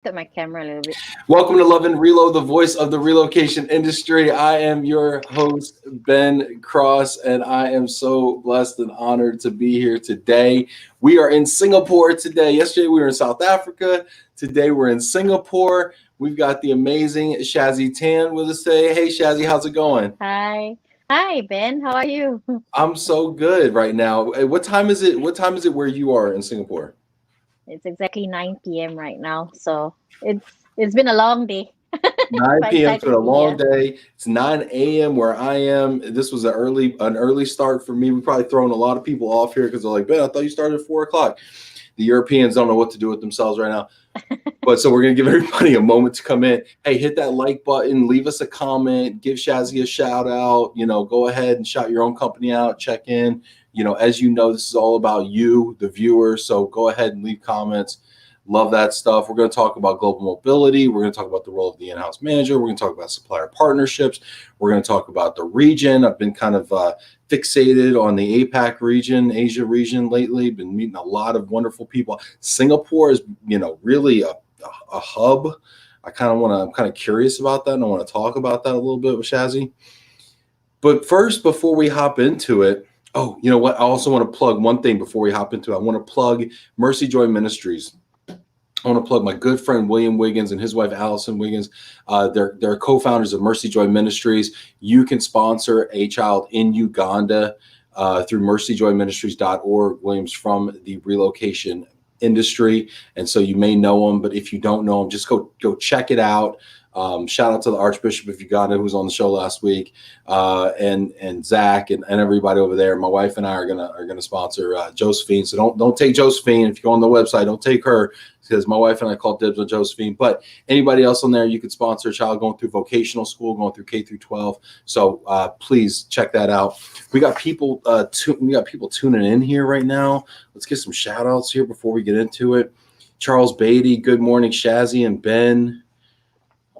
tilted my camera a little bit. Welcome to Love and Relo, the voice of the relocation industry. I am your host, Ben Cross, and I am so blessed and honored to be here today. We are in Singapore today. Yesterday we were in South Africa. Today we're in Singapore. We've got the amazing Shazy Tan with us today. Hey, Shazy, how's it going? Hi. Hi, Ben. How are you? I'm so good right now. What time is it? What time is it where you are in Singapore? It's exactly 9 p.m. right now, so it's been a long day, 9 but p.m. It's excited been a to be long here. day. It's 9 a.m. where I am. This was an early start for me. We probably thrown a lot of people off here because they're like, Ben, I thought you started at 4 o'clock. The Europeans don't know what to do with themselves right now. But so we're gonna give everybody a moment to come in. Hey, hit that like button, leave us a comment, give Shazy a shout out. Go ahead and shout your own company out, check in. As you know, this is all about you, the viewer. So go ahead and leave comments. Love that stuff. We're going to talk about global mobility. We're going to talk about the role of the in-house manager. We're going to talk about supplier partnerships. We're going to talk about the region. I've been kind of fixated on the APAC region, Asia region lately. Been meeting a lot of wonderful people. Singapore is, really a hub. I'm kind of curious about that, and I want to talk about that a little bit with Shazy. But first, before we hop into it, oh, you know what? I also want to plug one thing before we hop into it. I want to plug Mercy Joy Ministries. I want to plug my good friend William Wiggins and his wife Allison Wiggins. They're co-founders of Mercy Joy Ministries. You can sponsor a child in Uganda through mercyjoyministries.org. William's from the relocation industry, and so you may know him. But if you don't know him, just go check it out. Shout out to the Archbishop of Uganda who was on the show last week, and Zach and everybody over there. My wife and I are gonna sponsor Josephine. So don't take Josephine if you go on the website. Don't take her because my wife and I call dibs on Josephine. But anybody else on there, you could sponsor a child going through vocational school, going through K through 12. So please check that out. We got people tuning in here right now. Let's get some shout outs here before we get into it. Charles Beatty, good morning, Shazy and Ben.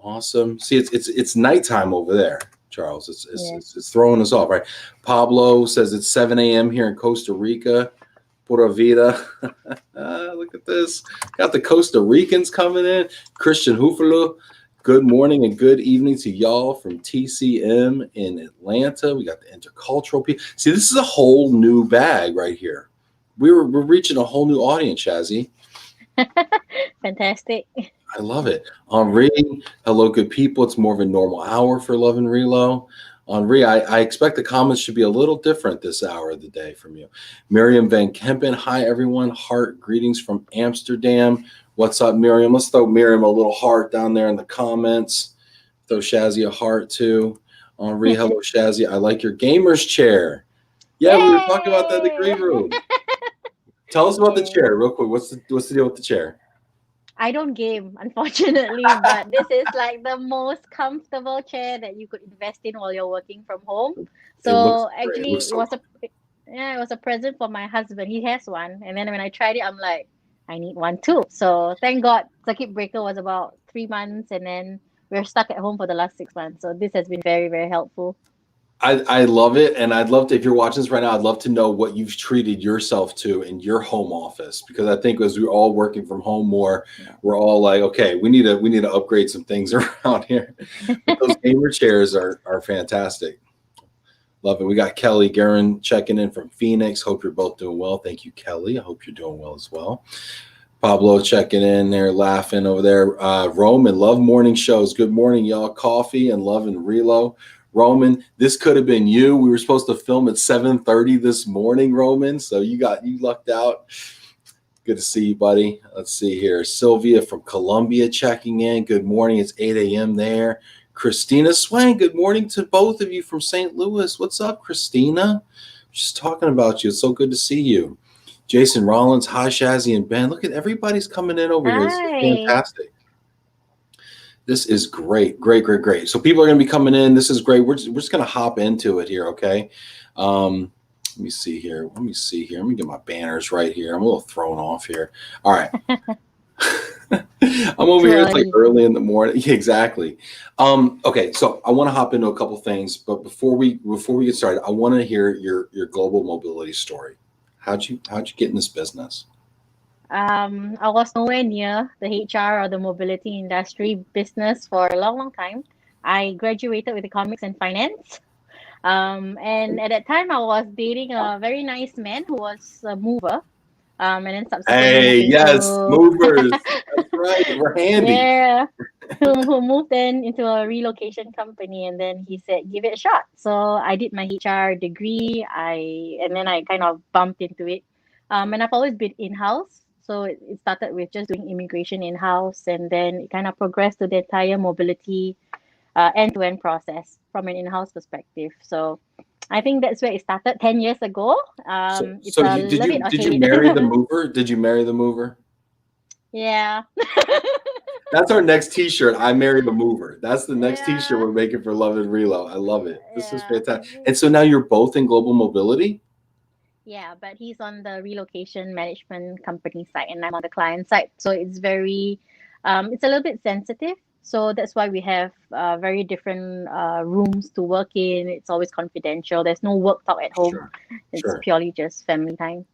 Awesome. See, it's nighttime over there, Charles. It's throwing us off, right? Pablo says it's 7 a.m. here in Costa Rica. Pura vida. Look at this. Got the Costa Ricans coming in. Christian Hufalo. Good morning and good evening to y'all from TCM in Atlanta. We got the intercultural people. See, this is a whole new bag right here. We're reaching a whole new audience, Shazy. Fantastic. I love it. Henri, hello, good people. It's more of a normal hour for Love and Relo. Henri, I expect the comments should be a little different this hour of the day from you. Miriam Van Kempen, hi, everyone. Heart greetings from Amsterdam. What's up, Miriam? Let's throw Miriam a little heart down there in the comments. Throw Shazy a heart, too. Henri, hello, Shazy. I like your gamer's chair. Yeah, we were talking about that in the green room. Tell us about the chair real quick. What's the deal with the chair? I don't game, unfortunately, but this is like the most comfortable chair that you could invest in while you're working from home. It looks So great. It actually, looks so cool. it was a present for my husband. He has one, and then when I tried it, I'm like, I need one too. So thank God, circuit breaker was about 3 months, and then we're stuck at home for the last 6 months. So this has been very, very helpful. I love it, and I'd love to, if you're watching this right now, I'd love to know what you've treated yourself to in your home office, because I think as we're all working from home more, we're all like, okay, we need to upgrade some things around here. But those gamer chairs are fantastic. Love it. We got Kelly Guerin checking in from Phoenix. Hope you're both doing well. Thank you, Kelly. I hope you're doing well as well. Pablo checking in there, laughing over there. Roman, love morning shows. Good morning, y'all. Coffee and Love and Relo. Roman, this could have been you. We were supposed to film at 7:30 this morning, Roman. So you lucked out. Good to see you, buddy. Let's see here. Sylvia from Colombia checking in. Good morning. It's 8 a.m. there. Christina Swain, good morning to both of you from St. Louis. What's up, Christina? Just talking about you. It's so good to see you. Jason Rollins, hi, Shazy and Ben. Look at everybody's coming in over here. This is fantastic. This is great, great, great, great. So people are going to be coming in. This is great. We're just going to hop into it here, okay? Let me see here. Let me get my banners right here. I'm a little thrown off here. All right. I'm over here. It's like early in the morning. Yeah, exactly. Okay, so I want to hop into a couple things, but before we get started, I want to hear your global mobility story. How'd you get in this business? I was nowhere near the HR or the mobility industry business for a long, long time. I graduated with economics and finance. And at that time, I was dating a very nice man who was a mover. And then subsequently moved Hey, yes, into movers. That's right. We're handy. yeah, who moved then into a relocation company, and then he said, "Give it a shot." So I did my HR degree. And then I kind of bumped into it. And I've always been in house. So it started with just doing immigration in house, and then it kind of progressed to the entire mobility end to end process from an in house perspective. So I think that's where it started 10 years ago. So, It's so a you love it or did you hate marry the it. mover? Did you marry the mover? Yeah. That's our next T-shirt. I married the mover. That's the next T-shirt Yeah. we're making for Love and Relo. I love it. This is Yeah. fantastic. And so now you're both in global mobility. Yeah, but he's on the relocation management company side and I'm on the client side. So it's very, it's a little bit sensitive. So that's why we have very different rooms to work in. It's always confidential. There's no work talk at home. Sure, It's sure. purely just family time.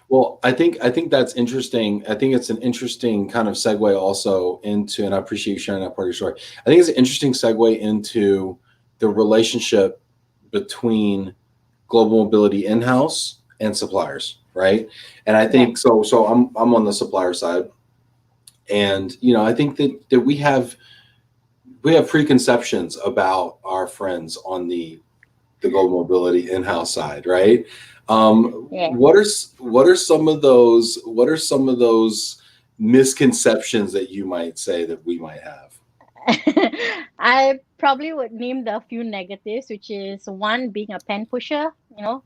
Well, I think that's interesting. I think it's an interesting kind of segue also into, and I appreciate you sharing that part of your story. I think it's an interesting segue into the relationship between global mobility in-house and suppliers, right? And I Yeah. think so. So I'm on the supplier side, and I think that we have preconceptions about our friends on the global mobility in-house side, right? Yeah. What are some of those misconceptions that you might say that we might have? I probably would name the few negatives, which is one being a pen pusher,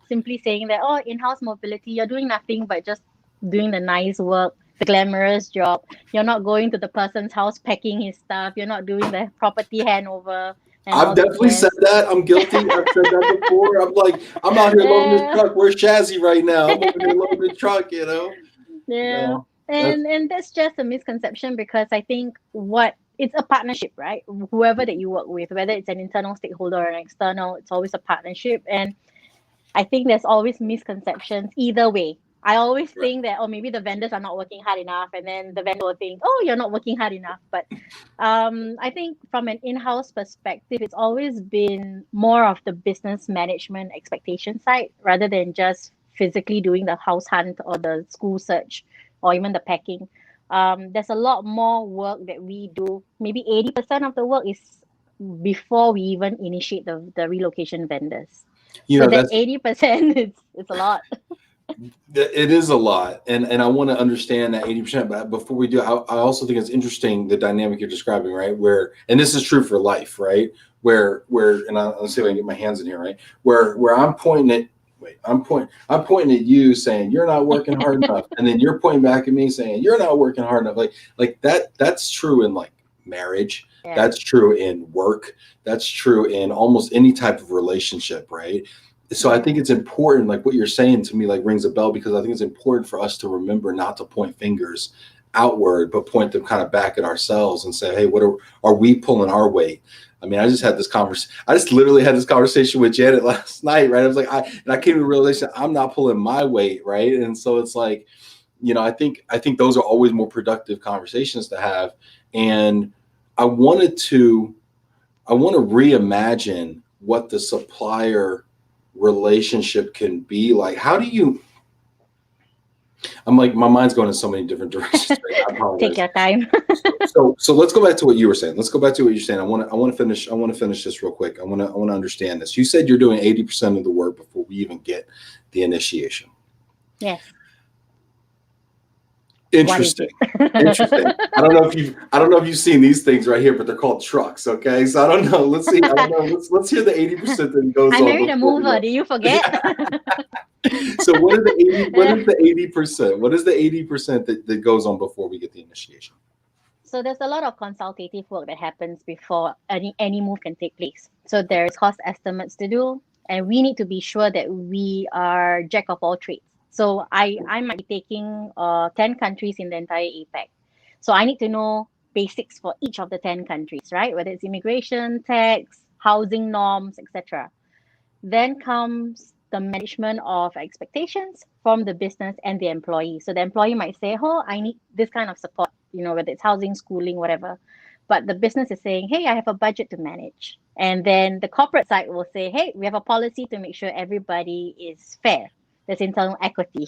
simply saying that, oh, in-house mobility, you're doing nothing but just doing the nice work, the glamorous job. You're not going to the person's house packing his stuff. You're not doing the property handover and I've all that definitely said jazz. that. I'm guilty. I've said that before. I'm like, I'm out here loading this Uh, truck. Where's Shazy right now? I'm over here loading the truck. Yeah. That's And that's just a misconception because I think what it's a partnership, right? Whoever that you work with, whether it's an internal stakeholder or an external, it's always a partnership. And I think there's always misconceptions either way. I always right. think that, oh, maybe the vendors are not working hard enough, and then the vendor will think, oh, you're not working hard enough. But I think from an in-house perspective, it's always been more of the business management expectation side rather than just physically doing the house hunt or the school search or even the packing. There's a lot more work that we do. Maybe 80% of the work is before we even initiate the relocation vendors. So that That's 80% it's a lot. It is a lot, and I want to understand that 80%. But before we do, I also think it's interesting the dynamic you're describing, right? Where, and this is true for life, right? Where, and I'll see if I can get my hands in here, right? Where I'm pointing at, wait, I'm pointing at you, saying you're not working hard enough, and then you're pointing back at me, saying you're not working hard enough. Like that. That's true in like marriage. Yeah. That's true in work. That's true in almost any type of relationship, right? So I think Yeah. it's important, like what you're saying to me, like rings a bell, because I think it's important for us to remember not to point fingers outward, but point them kind of back at ourselves and say, hey, are we pulling our weight? I mean, I just had this conversation. I just literally had this conversation with Janet last night, right? I was like, I came to the realization I'm not pulling my weight, right? And so it's like, I think those are always more productive conversations to have. And I wanted to I want to reimagine what the supplier relationship can be like. How do you? I'm like, my mind's going in so many different directions. Right now. I Take apologize. your time. So let's go back to what you were saying. Let's go back to what you're saying. I want to finish this real quick. I want to understand this. You said you're doing 80% of the work before we even get the initiation. Yes. What is Interesting. it? Interesting. I don't know if you've seen these things right here, but they're called trucks. Okay, so I don't know. Let's see. I don't know. Let's hear the 80% that goes I on married a before we mover. go. Did you forget? So what are the 80? What is the 80%? What is the 80% that goes on before we get the initiation? So there's a lot of consultative work that happens before any move can take place. So there's cost estimates to do, and we need to be sure that we are jack of all trades. So I might be taking 10 countries in the entire APEC. So I need to know basics for each of the 10 countries, right? Whether it's immigration, tax, housing norms, etc. Then comes the management of expectations from the business and the employee. So the employee might say, oh, I need this kind of support, whether it's housing, schooling, whatever. But the business is saying, hey, I have a budget to manage. And then the corporate side will say, hey, we have a policy to make sure everybody is fair. There's internal equity.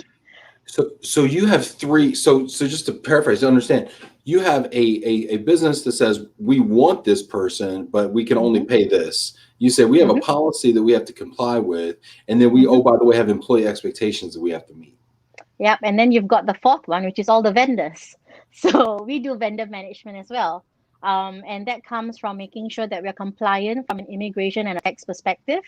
So you have three. So just to paraphrase, to understand, you have a business that says we want this person, but we can only pay this. You say we have a policy that we have to comply with, and then we, oh, by the way, have employee expectations that we have to meet. Yep. And then you've got the fourth one, which is all the vendors. So we do vendor management as well. And that comes from making sure that we're compliant from an immigration and a tax perspective.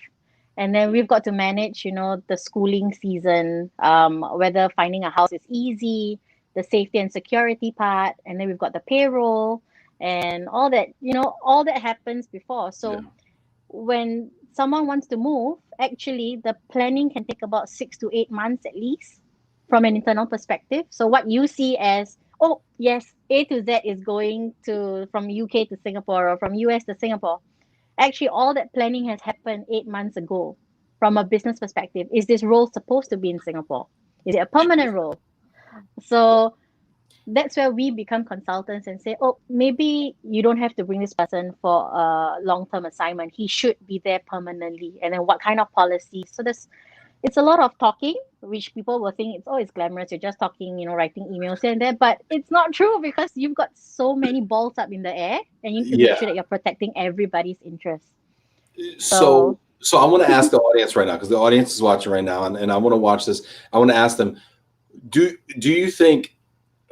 And then we've got to manage, the schooling season, whether finding a house is easy, the safety and security part, and then we've got the payroll and all that, all that happens before. So when someone wants to move, actually the planning can take about 6 to 8 months at least from an internal perspective. So what you see as, oh, yes, A to Z is going to from UK to Singapore or from US to Singapore. Actually, all that planning has happened 8 months ago from a business perspective. Is this role supposed to be in Singapore? Is it a permanent role? So that's where we become consultants and say, oh, maybe you don't have to bring this person for a long-term assignment. He should be there permanently. And then what kind of policies? So it's a lot of talking, which people will think it's always glamorous. You're just talking, writing emails here and there, but it's not true because you've got so many balls up in the air and you need to make sure that you're protecting everybody's interests. So I want to ask the audience right now, because the audience is watching right now, and I want to watch this. I want to ask them, do you think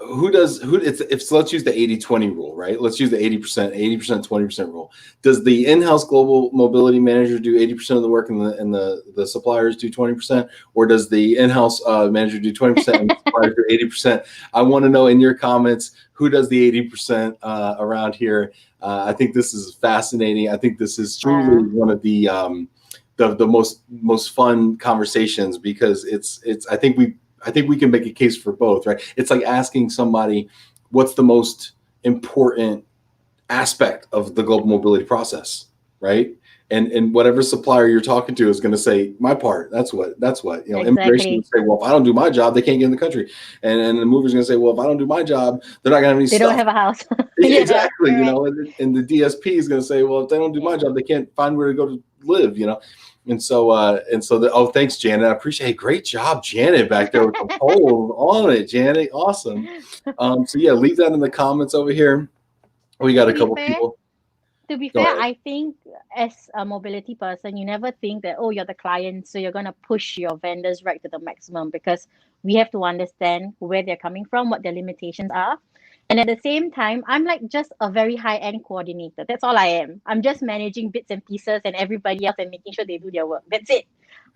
let's use the 80-20 rule, right? Let's use the 80%, 20% rule. Does the in-house global mobility manager do 80% of the work and the suppliers do 20%? Or does the in-house manager do 20% and the suppliers do 80%? I want to know in your comments, who does the 80% around here? I think this is fascinating. I think this is truly one of the most fun conversations, because I think we can make a case for both, right? It's like asking somebody, what's the most important aspect of the global mobility process, right? And whatever supplier you're talking to is going to say, my part. That's what Exactly. Immigration would say, well, if I don't do my job, they can't get in the country. And the mover's going to say, well, if I don't do my job, they're not going to have any stuff. They don't have a house. Exactly. And the DSP is going to say, well, if they don't do my job, they can't find where to go to live, And so, thanks, Janet. I appreciate it. Great job, Janet, back there with the poll on it, Janet. Awesome. So yeah, leave that in the comments over here. We got a couple people. To be fair, I think as a mobility person, you never think that, oh, you're the client, so you're going to push your vendors right to the maximum, because we have to understand where they're coming from, what their limitations are. And at the same time, I'm like just a very high-end coordinator. That's all I am. I'm just managing bits and pieces and everybody else and making sure they do their work. That's it.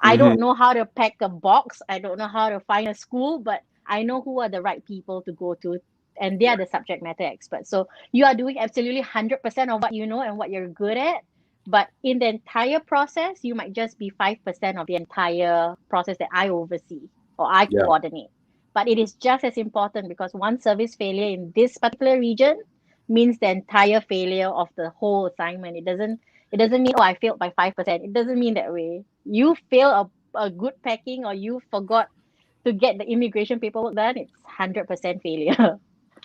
I don't know how to pack a box. I don't know how to find a school, but I know who are the right people to go to, and they are the subject matter experts. So you are doing absolutely 100% of what you know and what you're good at. But in the entire process, you might just be 5% of the entire process that I oversee or I coordinate. But it is just as important, because one service failure in this particular region means the entire failure of the whole assignment. It doesn't mean, oh, I failed by 5%. It doesn't mean that way. You fail a good packing, or you forgot to get the immigration paperwork done, it's 100% failure.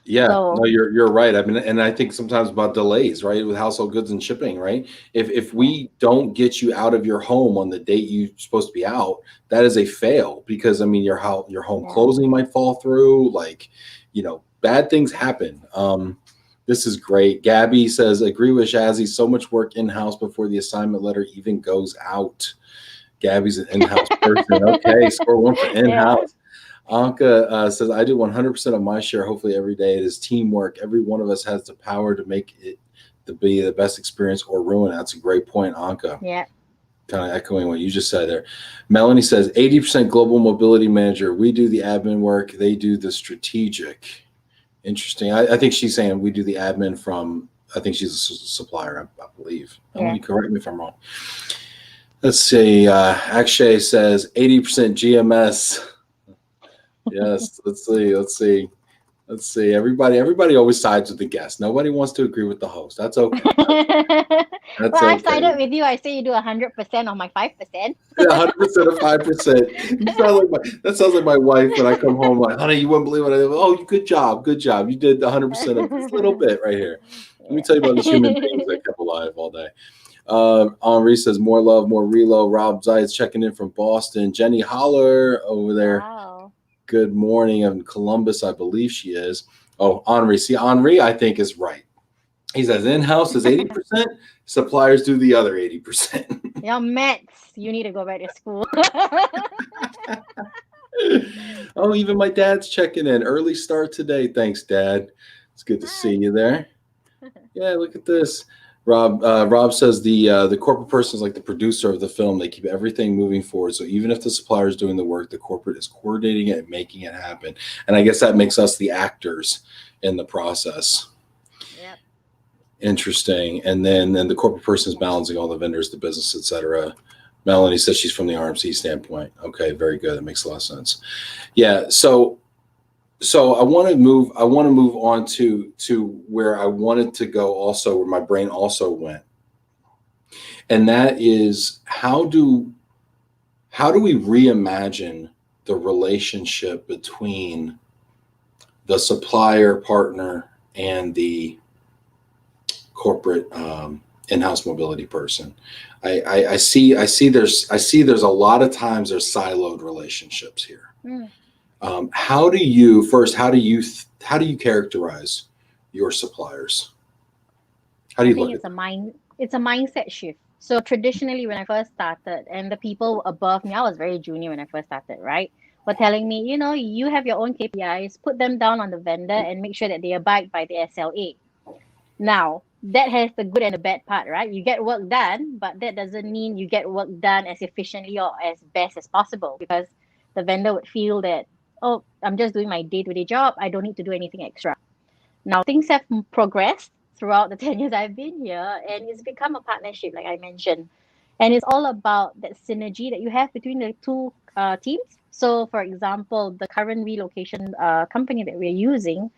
Yeah, no, you're right. I mean, and I think sometimes about delays, right, with household goods and shipping, right? If we don't get you out of your home on the date you're supposed to be out, that is a fail, because I mean, your home closing might fall through, bad things happen. This is great. Gabby says, agree with Shazy, so much work in-house before the assignment letter even goes out. Gabby's an in-house person. Okay, score one for in-house. Anka says, I do 100% of my share, hopefully every day. It is teamwork. Every one of us has the power to make it to be the best experience or ruin it. That's a great point, Anka. Yeah. Kind of echoing what you just said there. Melanie says, 80% global mobility manager. We do the admin work. They do the strategic. Interesting. I think she's saying we do the admin from, I think she's a supplier, I believe. Melanie, correct me if I'm wrong. Let's see. Akshay says 80% GMS. Yes, let's see. Let's see. Everybody always sides with the guest. Nobody wants to agree with the host. That's okay. Well, That's I've sided okay. with you. I say you do 100% of my 5%. 100% of 5%. You sound like that sounds like my wife when I come home. Like, honey, you wouldn't believe what I did. Oh, good job, good job. You did 100% of this little bit right here. Let me tell you about these human beings that kept alive all day. Henri says more love, more relo. Rob Zeitz checking in from Boston. Jenny Holler over there. Wow. Good morning. In Columbus, I believe she is. Oh, Henri. See, Henri, I think, is right. He says in-house is 80%. Suppliers do the other 80%. You're maths. You need to go back to school. Oh, even my dad's checking in. Early start today. Thanks, Dad. It's good to see Nice. you there. Yeah, look at this. Rob says the corporate person is like the producer of the film. They keep everything moving forward. So even if the supplier is doing the work, the corporate is coordinating it and making it happen. And I guess that makes us the actors in the process. Yep. Interesting. And then the corporate person is balancing all the vendors, the business, etc. Melanie says she's from the RMC standpoint. Okay, very good. That makes a lot of sense. Yeah. So I want to move on to where I wanted to go also, where my brain also went. And that is how do we reimagine the relationship between the supplier partner and the corporate in-house mobility person. I see there's a lot of times there's siloed relationships here. Mm. How do you characterize your suppliers? How do I you think look at them? it's a mindset shift. So traditionally, when I first started, and the people above me, I was very junior when I first started, right? Were telling me, you have your own KPIs, put them down on the vendor, and make sure that they abide by the SLA. Now, that has the good and the bad part, right? You get work done, but that doesn't mean you get work done as efficiently or as best as possible because the vendor would feel that, oh, I'm just doing my day-to-day job. I don't need to do anything extra. Now, things have progressed throughout the 10 years I've been here, and it's become a partnership, like I mentioned. And it's all about that synergy that you have between the two teams. So, for example, the current relocation company that we're using,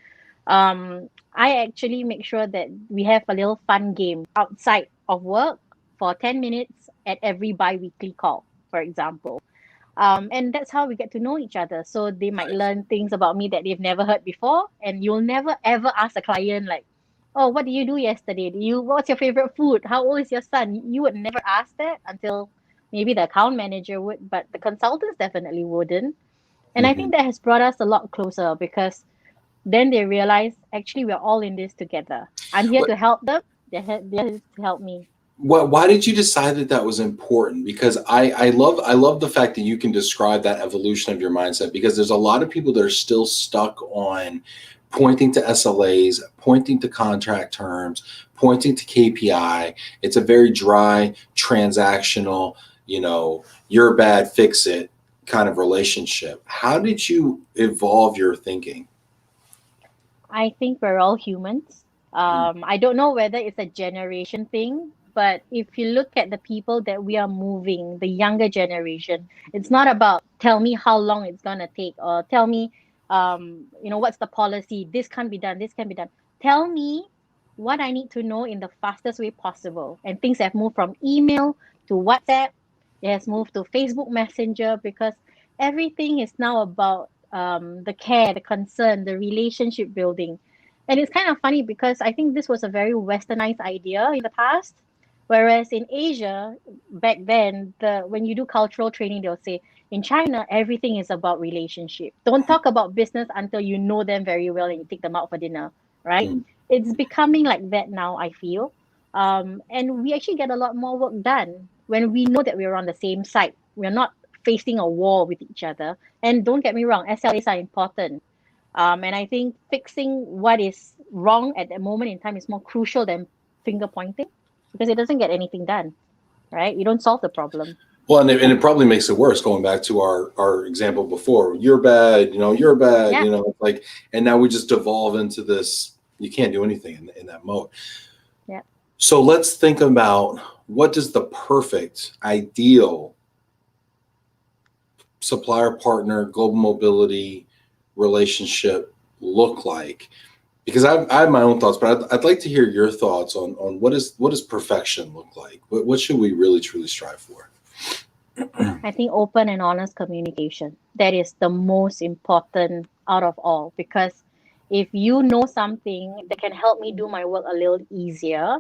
I actually make sure that we have a little fun game outside of work for 10 minutes at every bi weekly call, for example. And that's how we get to know each other. So they might Nice. learn things about me that they've never heard before. And you'll never ever ask a client like, "Oh, what did you do yesterday? What's your favorite food? How old is your son?" You would never ask that until maybe the account manager would, but the consultants definitely wouldn't. And I Hmm. think that has brought us a lot closer because then they realize actually we're all in this together. I'm here What, to help them. They're here to help me. why did you decide that that was important? Because I love the fact that you can describe that evolution of your mindset, because there's a lot of people that are still stuck on pointing to SLAs, pointing to contract terms, pointing to KPI. It's a very dry, transactional, you're bad, fix it kind of relationship. How did you evolve your thinking? I think we're all humans. Mm. I don't know whether it's a generation thing, but if you look at the people that we are moving, the younger generation, it's not about tell me how long it's gonna take or tell me, what's the policy. This can't be done. This can be done. Tell me what I need to know in the fastest way possible. And things have moved from email to WhatsApp. It has moved to Facebook Messenger because everything is now about the care, the concern, the relationship building. And it's kind of funny because I think this was a very westernized idea in the past. Whereas in Asia, back then, when you do cultural training, they'll say in China, everything is about relationship. Don't talk about business until you know them very well and you take them out for dinner, right? Mm. It's becoming like that now, I feel. And we actually get a lot more work done when we know that we're on the same side. We're not facing a war with each other. And don't get me wrong, SLAs are important. And I think fixing what is wrong at that moment in time is more crucial than finger pointing because it doesn't get anything done, right? You don't solve the problem. Well, and it probably makes it worse. Going back to our example before, you're bad, you're bad, Yeah. it's like, and now we just devolve into this. You can't do anything in that mode. Yeah. So let's think about, what does the perfect, ideal supplier partner global mobility relationship look like? Because I have my own thoughts, but I'd like to hear your thoughts on what does perfection look like? What should we really truly strive for? I think open and honest communication. That is the most important out of all, because if you know something that can help me do my work a little easier,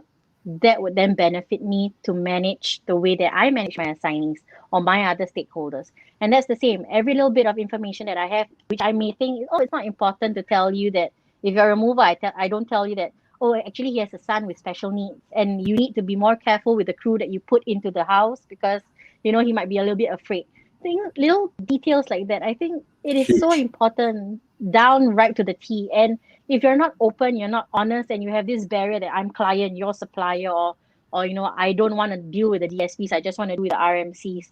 that would then benefit me to manage the way that I manage my assignees or my other stakeholders. And that's the same. Every little bit of information that I have, which I may think, oh, it's not important to tell you that if you're a mover, I don't tell you that, oh, actually he has a son with special needs and you need to be more careful with the crew that you put into the house because he might be a little bit afraid. Things, little details like that. I think it is so Huge. important, down right to the T. And if you're not open, you're not honest, and you have this barrier that I'm client, your supplier, or I don't want to deal with the DSPs. I just want to do with the RMCs.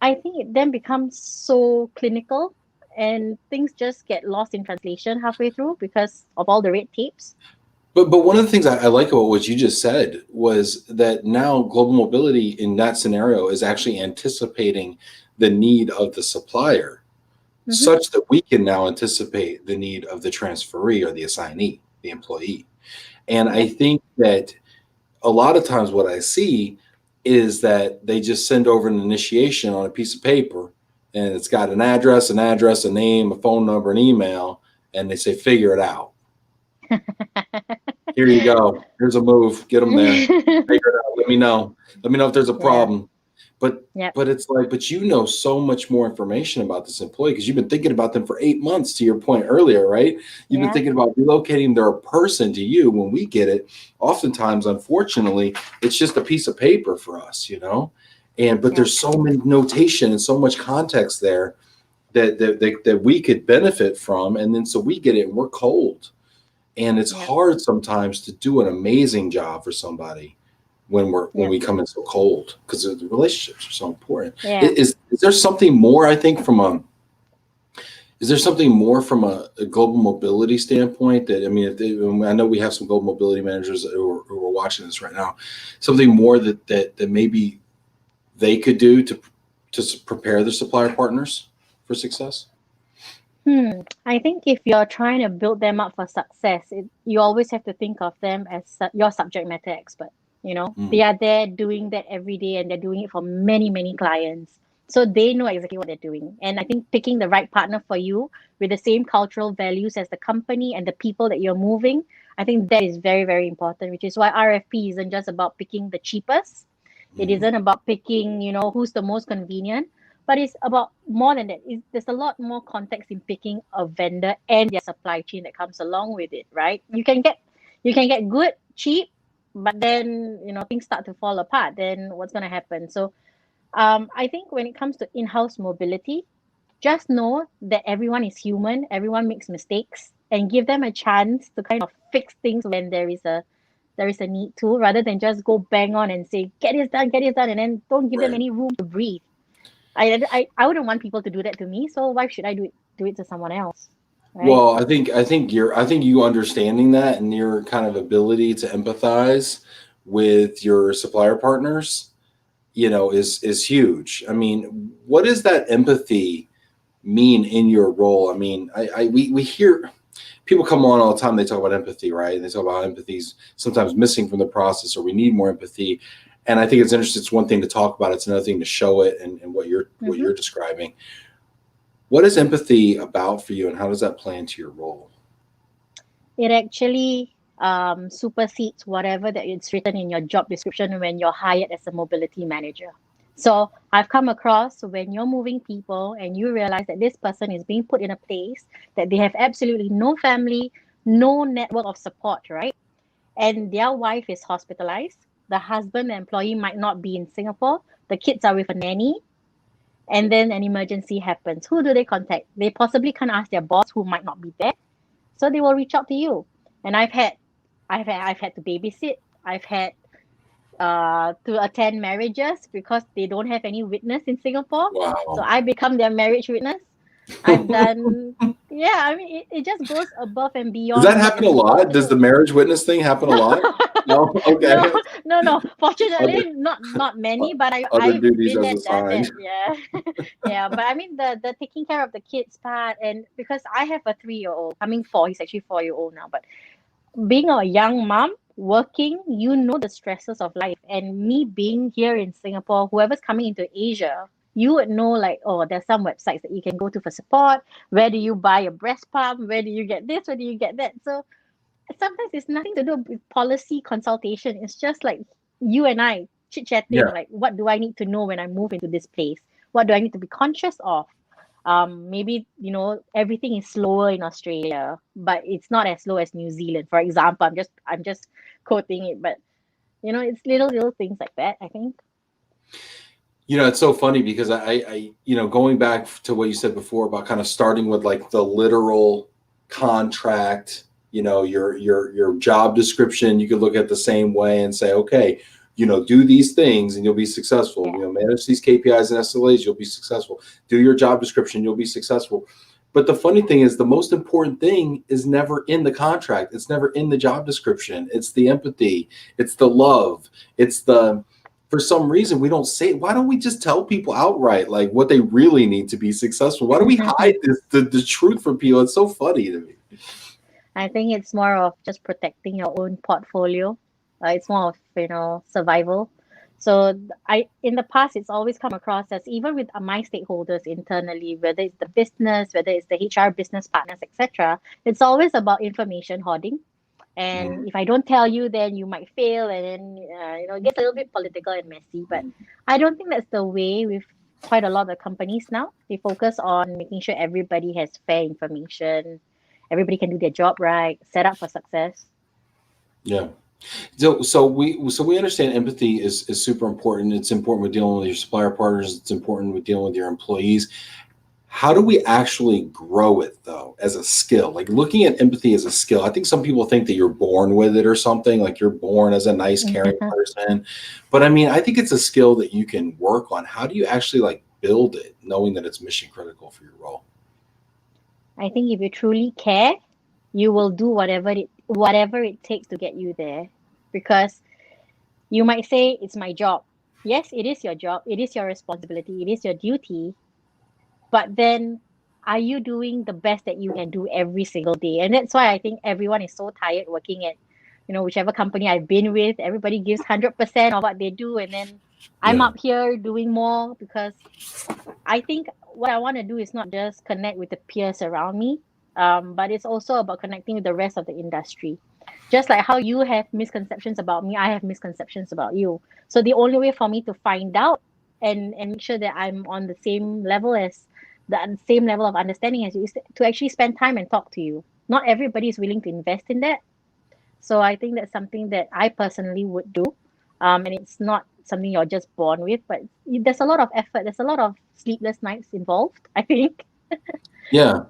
I think it then becomes so clinical, and things just get lost in translation halfway through because of all the red tapes. But one of the things I like about what you just said was that now global mobility in that scenario is actually anticipating the need of the supplier, Mm-hmm. such that we can now anticipate the need of the transferee or the assignee, the employee. And I Yep. think that a lot of times what I see is that they just send over an initiation on a piece of paper and it's got an address, a name, a phone number, an email, and they say, figure it out. Here you go. Here's a move. Get them there. Figure it out. Let me know. Let me know if there's a Yeah. problem. But Yep. but it's like, but you know so much more information about this employee because you've been thinking about them for 8 months, to your point earlier, right? You've been Yeah. thinking about relocating their person to you. When we get it, oftentimes, unfortunately, it's just a piece of paper for us, but Yep. there's so many notation and so much context there that we could benefit from. And then so we get it and we're cold. And it's Yep. hard sometimes to do an amazing job for somebody when Yep. we come in so cold because the relationships are so important. Yeah. Is there something more? I think is there something more from a global mobility standpoint that, I mean, I know we have some global mobility managers who are watching this right now. Something more that maybe they could do to prepare their supplier partners for success. I think if you're trying to build them up for success, you always have to think of them as your subject matter expert. Mm, They are there doing that every day and they're doing it for many, many clients. So they know exactly what they're doing. And I think picking the right partner for you with the same cultural values as the company and the people that you're moving, I think that is very, very important, which is why RFP isn't just about picking the cheapest. It mm, isn't about picking, who's the most convenient, but it's about more than that. There's a lot more context in picking a vendor and their supply chain that comes along with it, right? You can get good cheap, but then things start to fall apart. Then what's going to happen? So I think when it comes to in-house mobility, just know that everyone is human, everyone makes mistakes, and give them a chance to kind of fix things when there is a need to, rather than just go bang on and say get this done, and then don't give them right. any room to breathe. I wouldn't want people to do that to me, so why should I do it to someone else, right? Well, I think you understanding that and your kind of ability to empathize with your supplier partners, is huge. I mean, what does that empathy mean in your role? I mean, we hear people come on all the time. They talk about empathy, right? And they talk about how empathy's sometimes missing from the process, or we need more empathy. And I think it's interesting. It's one thing to talk about. It's another thing to show it, and what Mm-hmm. you're describing. What is empathy about for you, and how does that play into your role? It actually supersedes whatever that it's written in your job description when you're hired as a mobility manager. So I've come across when you're moving people and you realize that this person is being put in a place that they have absolutely no family, no network of support, right? And their wife is hospitalized. The husband, the employee, might not be in Singapore. The kids are with a nanny, and then an emergency happens. Who do they contact? They possibly can't ask their boss, who might not be there, so they will reach out to you. And I've had to babysit. I've had to attend marriages because they don't have any witness in Singapore. So Wow. I become their marriage witness. I've done, yeah, I mean, it just goes above and Does beyond that what happen a you're supposed lot? to Does the do. marriage witness thing happen a lot? No, okay. No, no, no. Other Fortunately, not many, but other I've duties been as there, done assigned. that. Yeah, yeah. But I mean the taking care of the kids part, and because I have a 3-year old, I mean four. He's actually 4-year old now. But being a young mom, working, you know the stresses of life, and me being here in Singapore, whoever's coming into Asia. You would know, like, oh, there's some websites that you can go to for support. Where do you buy a breast pump? Where do you get this? Where do you get that? So sometimes it's nothing to do with policy consultation. It's just like you and I chit chatting, Yeah. like, what do I need to know when I move into this place? What do I need to be conscious of? Maybe, everything is slower in Australia, but it's not as slow as New Zealand, for example. I'm just quoting it, but it's little things like that, I think. It's so funny because going back to what you said before about kind of starting with like the literal contract, your job description, you could look at the same way and say, okay, do these things and you'll be successful. Yeah. Manage these KPIs and SLAs, you'll be successful. Do your job description, you'll be successful. But the funny thing is, the most important thing is never in the contract. It's never in the job description. It's the empathy. It's the love. It's the for some reason we don't say, why don't we just tell people outright like what they really need to be successful? Why do we hide the truth from people? It's so funny to me. I think it's more of just protecting your own portfolio. It's more of, survival. So I in the past it's always come across as, even with my stakeholders internally, whether it's the business, whether it's the HR business partners, etc. It's always about information hoarding. And if I don't tell you, then you might fail, and then it gets a little bit political and messy. But I don't think that's the way with quite a lot of companies now. They focus on making sure everybody has fair information, everybody can do their job right, set up for success. Yeah. So we understand empathy is super important. It's important with dealing with your supplier partners. It's important with dealing with your employees. How do we actually grow it though as a skill? Like looking at empathy as a skill. I think some people think that you're born with it or something, like you're born as a nice, caring person. But I mean, I think it's a skill that you can work on. How do you actually like build it, knowing that it's mission critical for your role? I think if you truly care, you will do whatever it takes to get you there. Because you might say it's my job. Yes, it is your job. It is your responsibility. It is your duty. But then, are you doing the best that you can do every single day? And that's why I think everyone is so tired working at, whichever company I've been with. Everybody gives 100% of what they do, and then I'm Yeah. up here doing more, because I think what I want to do is not just connect with the peers around me, but it's also about connecting with the rest of the industry. Just like how you have misconceptions about me, I have misconceptions about you. So the only way for me to find out and make sure that I'm on the same level of understanding as you is to actually spend time and talk to you. Not everybody is willing to invest in that. So I think that's something that I personally would do. And it's not something you're just born with, but there's a lot of effort. There's a lot of sleepless nights involved, I think. Yeah.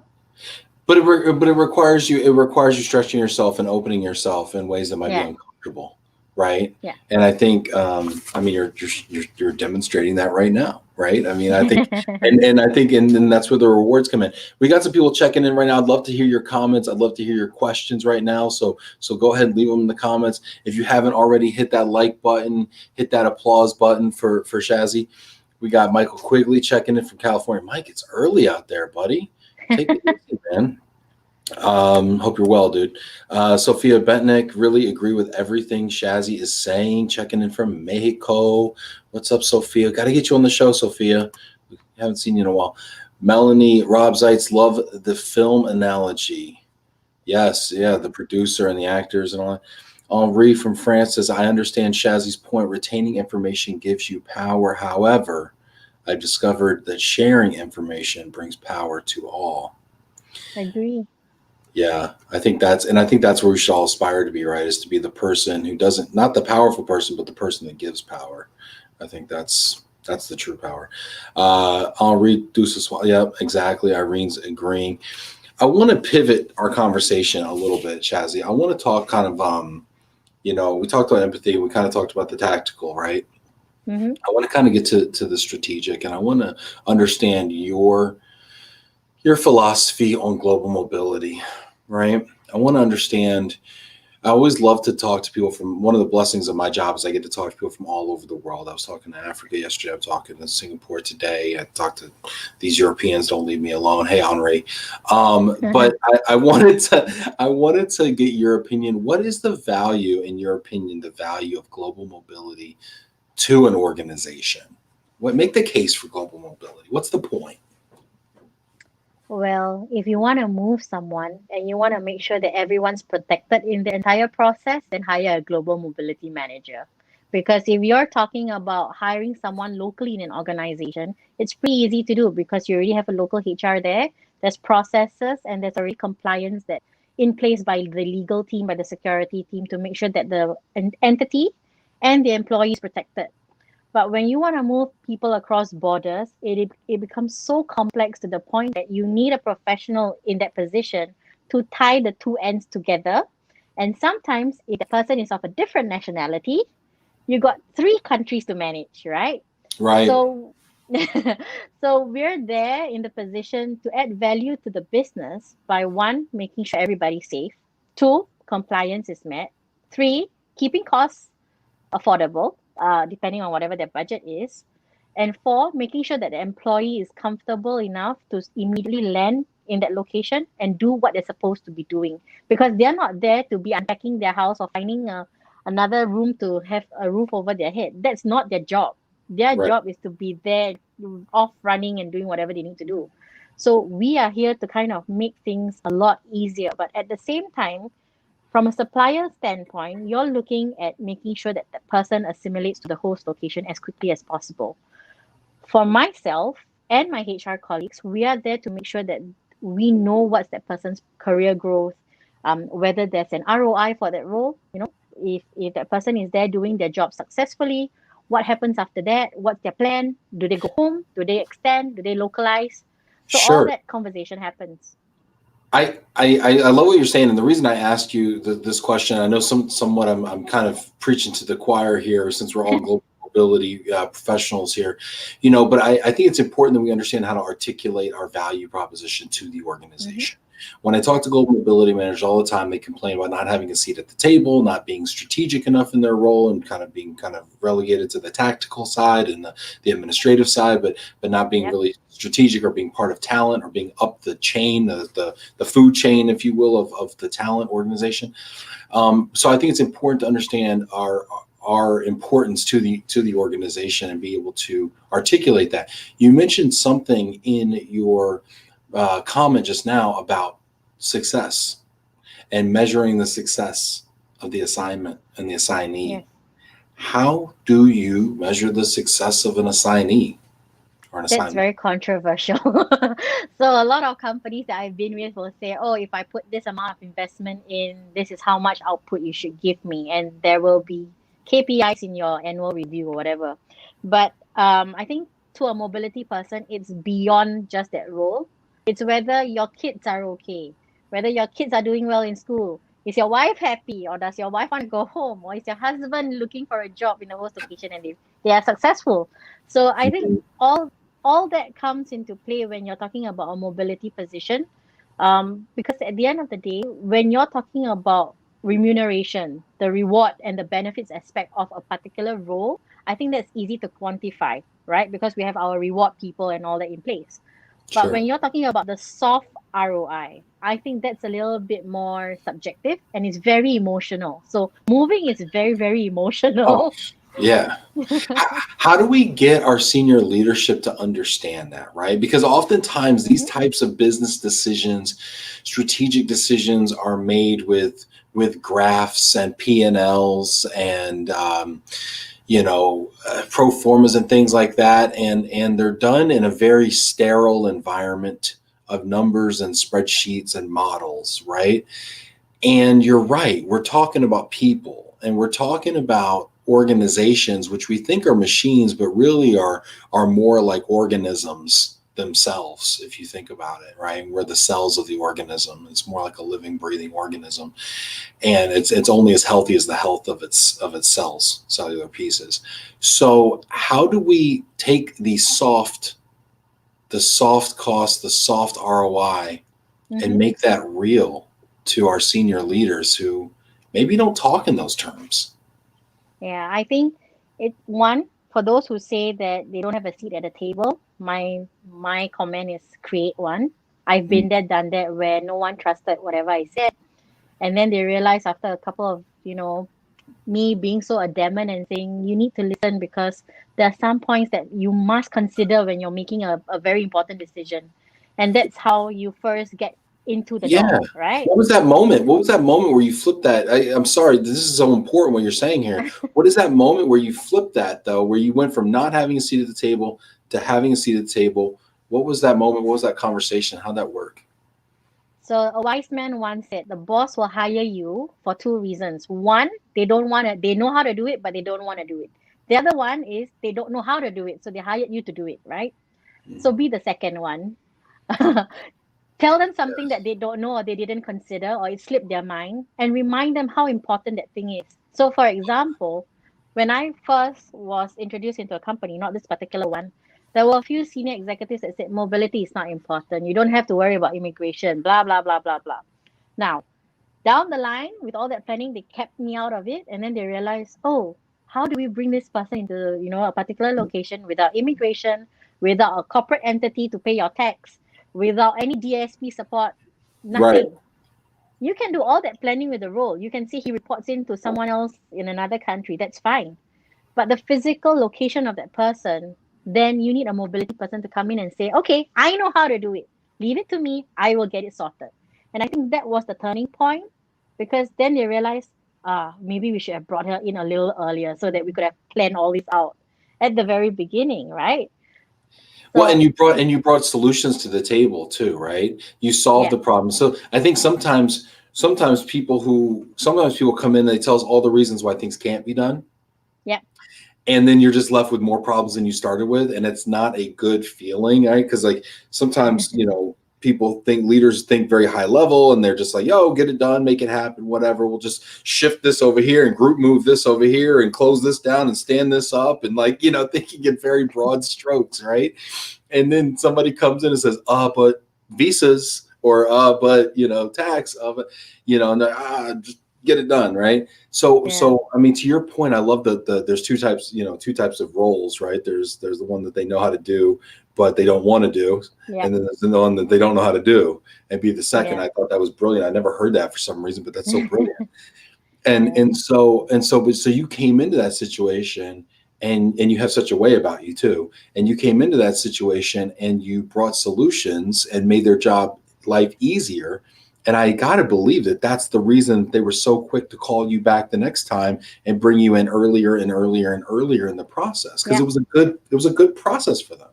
But it requires you stretching yourself and opening yourself in ways that might be Yeah, uncomfortable, right? yeah. And I think I mean you're demonstrating that right now, right? I mean I think and I think and that's where the rewards come in. We got some people checking in right now. I'd love to hear your comments. I'd love to hear your questions right now. So go ahead and leave them in the comments. If you haven't already, hit that like button, hit that applause button for Shazy. We got Michael Quigley checking in from California. Mike, it's early out there, buddy. Take it easy, man. Hope you're well, dude. Sophia Bentnick, really agree with everything Shazy is saying. Checking in from Mexico. What's up, Sophia? Got to get you on the show, Sophia. We haven't seen you in a while. Melanie Rob Zeitz, love the film analogy. Yes, yeah, the producer and the actors and all that. Henri from France says, I understand Shazy's point. Retaining information gives you power. However, I've discovered that sharing information brings power to all. Agree. Yeah, I think that's where we should all aspire to be, right? Is to be the person who doesn't, not the powerful person, but the person that gives power. I think that's the true power. Henri Dusaswal, yeah, exactly. Irene's agreeing. I want to pivot our conversation a little bit, Shazy. I want to talk kind of, we talked about empathy. We kind of talked about the tactical, right? Mm-hmm. I want to kind of get to the strategic, and I want to understand your philosophy on global mobility, right? I want to understand. I always love to talk to people from, one of the blessings of my job is I get to talk to people from all over the world. I was talking to Africa yesterday. I'm talking to Singapore today. I talked to these Europeans. Don't leave me alone. Hey, Henri. But I wanted to get your opinion. What is the value, in your opinion, the value of global mobility to an organization? What make the case for global mobility? What's the point? Well, if you want to move someone and you want to make sure that everyone's protected in the entire process, then hire a global mobility manager. Because if you're talking about hiring someone locally in an organization, it's pretty easy to do because you already have a local HR there. There's processes and there's already compliance that in place by the legal team, by the security team to make sure that the entity and the employee is protected. But when you want to move people across borders, it becomes so complex to the point that you need a professional in that position to tie the two ends together. And sometimes, if the person is of a different nationality, you got three countries to manage, right? Right. So, so we're there in the position to add value to the business by one, making sure everybody's safe. Two, compliance is met. Three, keeping costs affordable, depending on whatever their budget is. And four, making sure that the employee is comfortable enough to immediately land in that location and do what they're supposed to be doing. Because they're not there to be unpacking their house or finding another room to have a roof over their head. That's not their job. Their Right. job is to be there, off running and doing whatever they need to do. So we are here to kind of make things a lot easier. But at the same time, from a supplier standpoint, you're looking at making sure that the person assimilates to the host location as quickly as possible. For myself and my HR colleagues, we are there to make sure that we know what's that person's career growth, whether there's an ROI for that role, if that person is there doing their job successfully, what happens after that, what's their plan, do they go home, do they extend, do they localize? So all Sure. that conversation happens. I love what you're saying, and the reason I asked you this question, I know somewhat I'm kind of preaching to the choir here, since we're all global mobility professionals here, but I think it's important that we understand how to articulate our value proposition to the Hmm. organization. When I talk to global mobility managers all the time, they complain about not having a seat at the table, not being strategic enough in their role, and kind of being kind of relegated to the tactical side and the administrative side, but not being Yep. really strategic or being part of talent or being up the chain, the food chain, if you will, of the talent organization. So I think it's important to understand our importance to the organization and be able to articulate that. You mentioned something in your comment just now about success and measuring the success of the assignment and the assignee. Yes. How do you measure the success of an assignee or an That's assignment? very controversial. So a lot of companies that I've been with will say, "Oh, if I put this amount of investment in, this is how much output you should give me," and there will be KPIs in your annual review or whatever. But I think to a mobility person, it's beyond just that role. It's whether your kids are okay, whether your kids are doing well in school. Is your wife happy, or does your wife want to go home, or is your husband looking for a job in the host location and they are successful? So I think all that comes into play when you're talking about a mobility position. Because at the end of the day, when you're talking about remuneration, the reward and the benefits aspect of a particular role, I think that's easy to quantify, right? Because we have our reward people and all that in place. But Sure. when you're talking about the soft ROI, I think that's a little bit more subjective and it's very emotional. So moving is very, very Oh, emotional. yeah. How do we get our senior leadership to understand that, right? Because oftentimes these Hmm. types of business decisions, strategic decisions, are made with graphs and P&Ls and pro formas and things like that, and they're done in a very sterile environment of numbers and spreadsheets and models, right? And you're right. We're talking about people, and we're talking about organizations, which we think are machines, but really are more like organisms themselves. If you think about it, right? We're the cells of the organism. It's more like a living, breathing organism, and it's only as healthy as the health of its cells, cellular pieces. So, how do we take the soft cost, the soft ROI, and Hmm. make that real to our senior leaders who, maybe don't talk in those terms. Yeah, I think one for those who say that they don't have a seat at the table, my comment is create one. I've Mm. been there, done that, where no one trusted whatever I said, and then they realize after a couple of me being so adamant and saying you need to listen because there are some points that you must consider when you're making a very important decision, and that's how you first get into the Yeah. door, right? What was that moment? What was that moment where you flipped that? I'm sorry, this is so important what you're saying here. What is that moment where you flipped that though, where you went from not having a seat at the table to having a seat at the table? What was that moment? What was that conversation? How'd that work? So a wise man once said the boss will hire you for two reasons. One, they know how to do it, but they don't want to do it. The other one is they don't know how to do it, so they hired you to do it, right? Mm. So be the second one. Tell them something Yes. that they don't know or they didn't consider or it slipped their mind and remind them how important that thing is. So, for example, when I first was introduced into a company, not this particular one, there were a few senior executives that said mobility is not important. You don't have to worry about immigration, blah, blah, blah, blah, blah. Now, down the line, with all that planning, they kept me out of it. And then they realized, oh, how do we bring this person into, a particular location without immigration, without a corporate entity to pay your tax, without any DSP support, Right. nothing. You can do all that planning with the role. You can see he reports into someone else in another country. That's fine. But the physical location of that person, then you need a mobility person to come in and say, okay, I know how to do it. Leave it to me. I will get it sorted. And I think that was the turning point because then they realized, maybe we should have brought her in a little earlier so that we could have planned all this out at the very beginning, right? Well, and So, you brought solutions to the table too, right? You solved yeah, the problem. So I think sometimes people come in, they tell us all the reasons why things can't be done, yeah, and then you're just left with more problems than you started with, and it's not a good feeling, right? Because like sometimes people think leaders think very high level, and they're just like, "Yo, get it done, make it happen, whatever. We'll just shift this over here and group move this over here and close this down and stand this up," and like thinking in very broad strokes, right? And then somebody comes in and says, but visas or but tax of and just get it done, right? So yeah, I mean, to your point, I love the there's two types of roles, right? There's the one that they know how to do but they don't want to do, yeah, and then there's the one that they don't know how to do and be the second. yeah, I thought that was brilliant. I never heard that for some reason, but that's so brilliant. and yeah, and so and so but so you came into that situation, and you have such a way about you too, and you came into that situation and you brought solutions and made their job life easier. And I got to believe that that's the reason they were so quick to call you back the next time and bring you in earlier and earlier and earlier in the process, because yeah. it was a good process for them.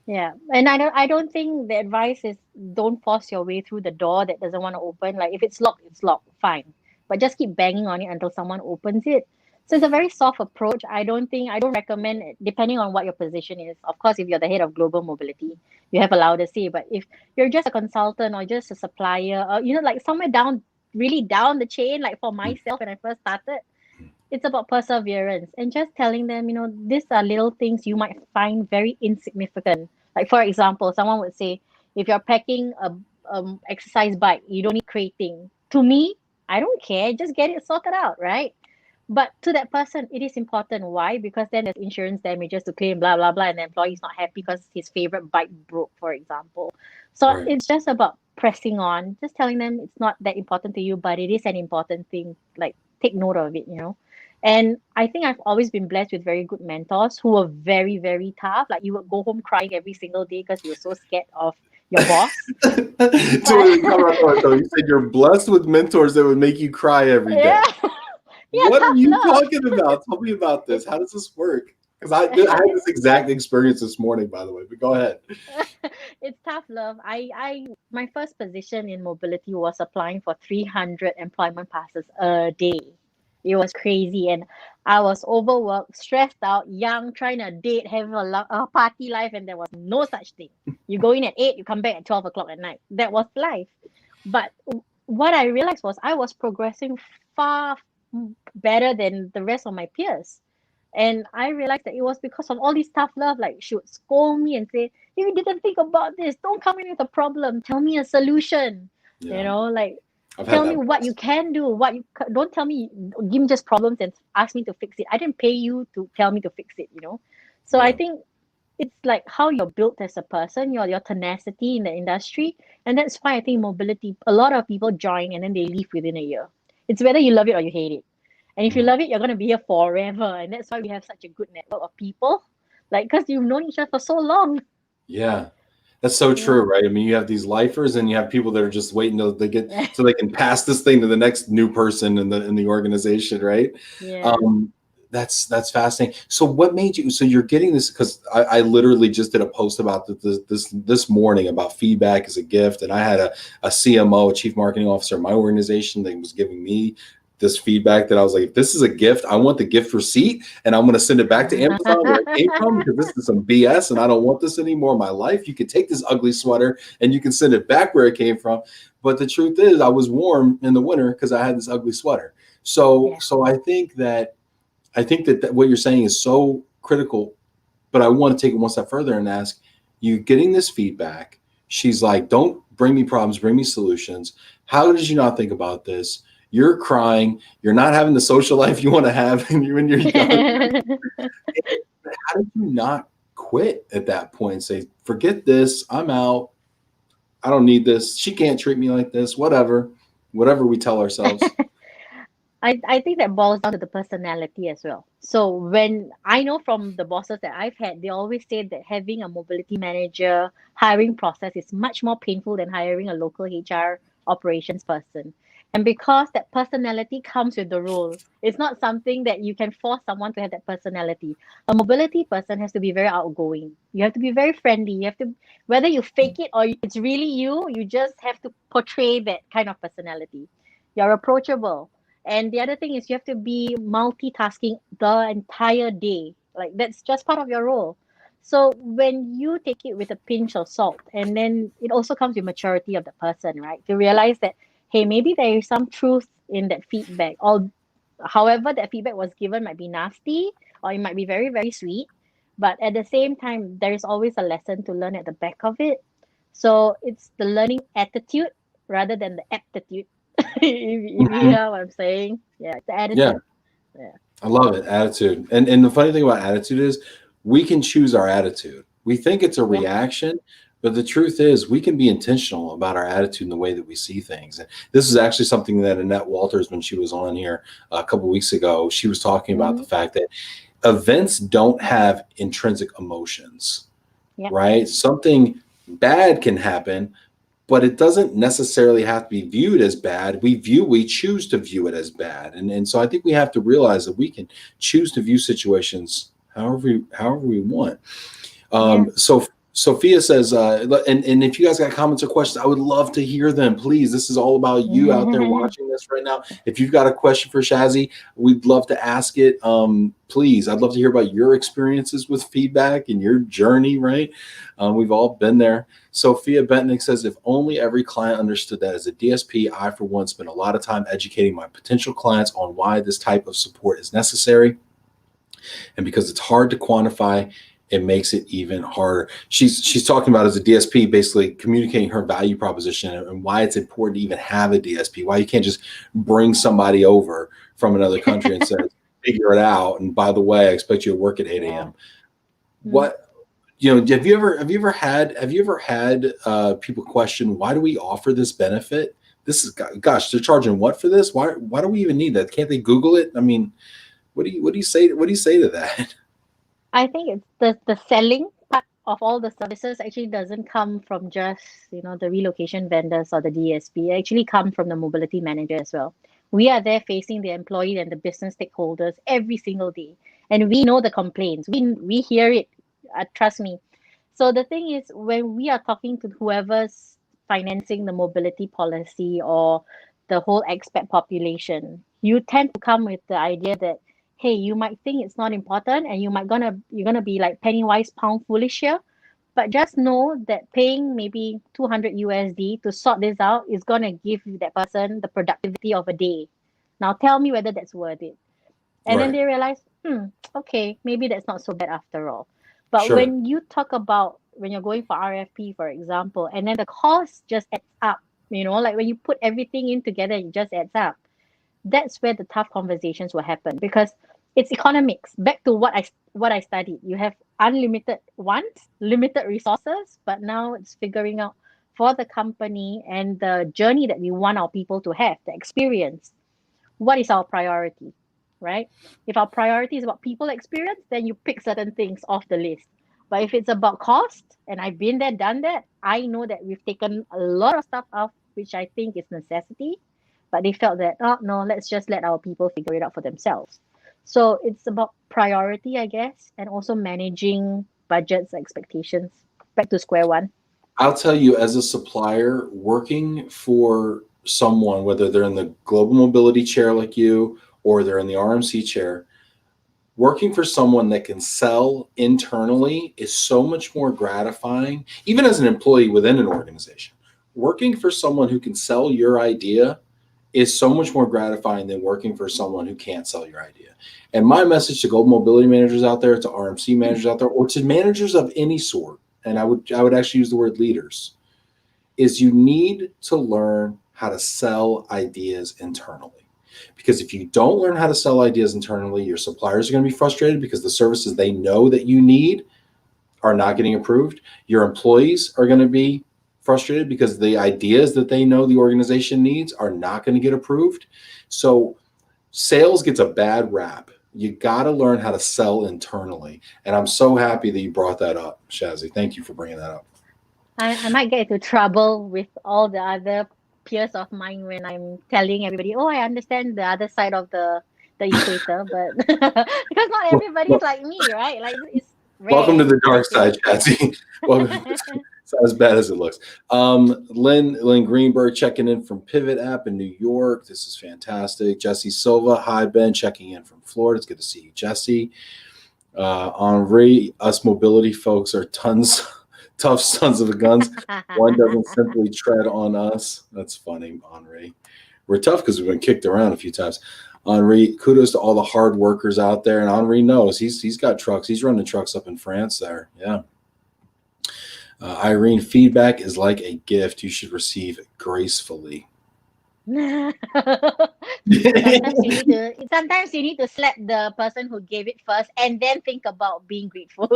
Yeah, and I don't think the advice is don't force your way through the door that doesn't want to open. Like if it's locked, fine. But just keep banging on it until someone opens it. So it's a very soft approach. I don't recommend it, depending on what your position is. Of course, if you're the head of global mobility, you have a louder say. But if you're just a consultant or just a supplier, or like somewhere down, really down the chain, like for myself when I first started, it's about perseverance and just telling them, these are little things you might find very insignificant. Like, for example, someone would say, if you're packing a exercise bike, you don't need crating. To me, I don't care. Just get it sorted out, right? But to that person, it is important. Why? Because then there's insurance damages to claim, blah, blah, blah, and the employee is not happy because his favorite bike broke, for example. So Right. it's just about pressing on, just telling them it's not that important to you, but it is an important thing. Like, take note of it. And I think I've always been blessed with very good mentors who were very, very tough. Like, you would go home crying every single day because you were so scared of your boss. So, But so you said you're blessed with mentors that would make you cry every day. yeah, yeah, What are tough you love. talking about? Tell me about this. It's How does this work? Because I had this exact experience this morning, by the way. But go ahead. it's tough love. My first position in mobility was applying for 300 employment passes a day. It was crazy, and I was overworked, stressed out, young, trying to date, have a party life, and there was no such thing. You go in at 8, you come back at 12 o'clock at night. That was life. But what I realized was I was progressing far better than the rest of my peers. And I realized that it was because of all this tough love. Like, she would scold me and say, if you didn't think about this, don't come in with a problem. Tell me a solution. Yeah. Like, I've had Tell me that. what you can do. Don't tell me, give me just problems and ask me to fix it. I didn't pay you to tell me to fix it, you know. So I Yeah. think it's like how you're built as a person, your tenacity in the industry, and that's why I think mobility. A lot of people join and then they leave within a year. It's whether you love it or you hate it. And if you Mhm. love it, you're gonna be here forever, and that's why we have such a good network of people, like because you've known each other for so long. Yeah. That's so Yeah, true, right? I mean, you have these lifers and you have people that are just waiting till they get so they can pass this thing to the next new person in the organization, right? yeah. Um, that's fascinating. So, what made you? So, you're getting this because I literally just did a post about this morning about feedback as a gift, and I had a CMO, a chief marketing officer, in my organization that was giving me this feedback that I was like, if this is a gift, I want the gift receipt and I'm going to send it back to Amazon where it came from because this is some BS and I don't want this anymore in my life. You can take this ugly sweater and you can send it back where it came from. But the truth is I was warm in the winter because I had this ugly sweater. So, Yeah. so I think that what you're saying is so critical, but I want to take it one step further and ask you getting this feedback. She's like, don't bring me problems, bring me solutions. How did you not think about this? You're crying. You're not having the social life you want to have when you're young. How did you not quit at that point and say, forget this, I'm out. I don't need this. She can't treat me like this. Whatever we tell ourselves. I think that boils down to the personality as well. So when I know from the bosses that I've had, they always say that having a mobility manager hiring process is much more painful than hiring a local HR operations person. And because that personality comes with the role, it's not something that you can force someone to have that personality. A mobility person has to be very outgoing. You have to be very friendly. You have to, whether you fake it or it's really you, you just have to portray that kind of personality. You're approachable, and the other thing is you have to be multitasking the entire day. Like that's just part of your role. So when you take it with a pinch of salt, and then it also comes with maturity of the person, right? To realize that, hey, maybe there is some truth in that feedback. Or however that feedback was given might be nasty or it might be very, very sweet. But at the same time, there is always a lesson to learn at the back of it. So it's the learning attitude rather than the aptitude. If you Mhm. hear what I'm saying, yeah, it's the Yeah, attitude. Yeah, I love it. Attitude. And the funny thing about attitude is we can choose our attitude. We think it's a yeah. reaction, but the truth is we can be intentional about our attitude and the way that we see things. And this is actually something that Annette Walters, when she was on here a couple of weeks ago, she was talking about Mm-hmm. the fact that events don't have intrinsic emotions, Yep. right? Something bad can happen, but it doesn't necessarily have to be viewed as bad. We choose to view it as bad. And so I think we have to realize that we can choose to view situations however we want. Yeah. So Sophia says, and if you guys got comments or questions, I would love to hear them. Please, this is all about you out there watching this right now. If you've got a question for Shazy, we'd love to ask it. Please, I'd love to hear about your experiences with feedback and your journey. Right, we've all been there. Sophia Bentnick says, if only every client understood that as a DSP, I for one spend a lot of time educating my potential clients on why this type of support is necessary. And because it's hard to quantify, it makes it even harder. She's talking about as a DSP, basically communicating her value proposition and why it's important to even have a DSP. Why you can't just bring somebody over from another country and say, figure it out. And by the way, I expect you to work at 8 Yeah. a.m. Mm. What have you ever had people question why do we offer this benefit? This is gosh, they're charging what for this? Why do we even need that? Can't they Google it? I mean, what do you say to that? I think it's the selling part of all the services actually doesn't come from just, the relocation vendors or the DSP. It actually come from the mobility manager as well. We are there facing the employee and the business stakeholders every single day. And we know the complaints. We hear it. Trust me. So the thing is, when we are talking to whoever's financing the mobility policy or the whole expat population, you tend to come with the idea that, hey, you might think it's not important and you're gonna be like penny wise pound foolish here, but just know that paying maybe 200 USD to sort this out is gonna give that person the productivity of a day. Now tell me whether that's worth it. And then Right. they realize, okay, maybe that's not so bad after all. But Sure. when you talk about when you're going for RFP, for example, and then the cost just adds up, Like when you put everything in together, it just adds up. That's where the tough conversations will happen, because it's economics. Back to what I studied. You have unlimited wants, limited resources, but now it's figuring out for the company and the journey that we want our people to have, the experience. What is our priority, right? If our priority is about people experience, then you pick certain things off the list. But if it's about cost, and I've been there, done that, I know that we've taken a lot of stuff off, which I think is necessity, but they felt that, oh no, let's just let our people figure it out for themselves. So it's about priority, I guess, and also managing budgets, expectations. Back to square one. I'll tell you, as a supplier, working for someone, whether they're in the global mobility chair like you or they're in the RMC chair, working for someone that can sell internally is so much more gratifying, even as an employee within an organization. Working for someone who can sell your idea is so much more gratifying than working for someone who can't sell your idea. And my message to global mobility managers out there, to RMC managers out there, or to managers of any sort, and I would actually use the word leaders, is you need to learn how to sell ideas internally. Because if you don't learn how to sell ideas internally, your suppliers are going to be frustrated because the services they know that you need are not getting approved. Your employees are going to be frustrated because the ideas that they know the organization needs are not going to get approved. So sales gets a bad rap. You got to learn how to sell internally. And I'm so happy that you brought that up, Shazy. Thank you for bringing that up. I might get into trouble with all the other peers of mine when I'm telling everybody, oh, I understand the other side of the equator, but because not everybody's Well, like me, right? Like it's welcome rare, to the I dark think. side, Shazy. Welcome. It's not as bad as it looks. Lynn Greenberg checking in from Pivot App in New York. This is fantastic. Jesse Silva, hi Ben, checking in from Florida. It's good to see you, Jesse. Henri, us mobility folks are tough sons of guns. One doesn't simply tread on us. That's funny, Henri. We're tough because we've been kicked around a few times. Henri, kudos to all the hard workers out there. And Henri knows he's got trucks. He's running trucks up in France there. Yeah. Irene, feedback is like a gift. You should receive it gracefully. Sometimes you need to slap the person who gave it first and then think about being grateful.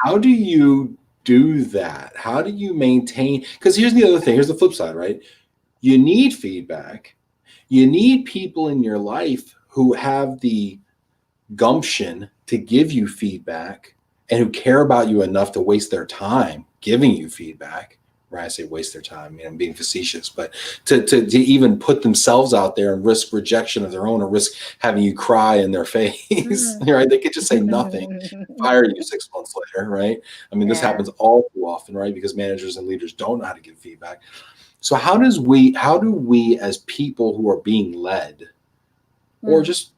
How do you do that? How do you maintain? Because here's the other thing. Here's the flip side, right? You need feedback. You need people in your life who have the gumption to give you feedback and who care about you enough to waste their time giving you feedback. Right? I say waste their time, I'm being facetious, but to even put themselves out there and risk rejection of their own or risk having you cry in their face, right? They could just say nothing, fire you 6 months later, right? I mean, this Yeah. happens all too often, right? Because managers and leaders don't know how to give feedback. So how do we as people who are being led or Mm. just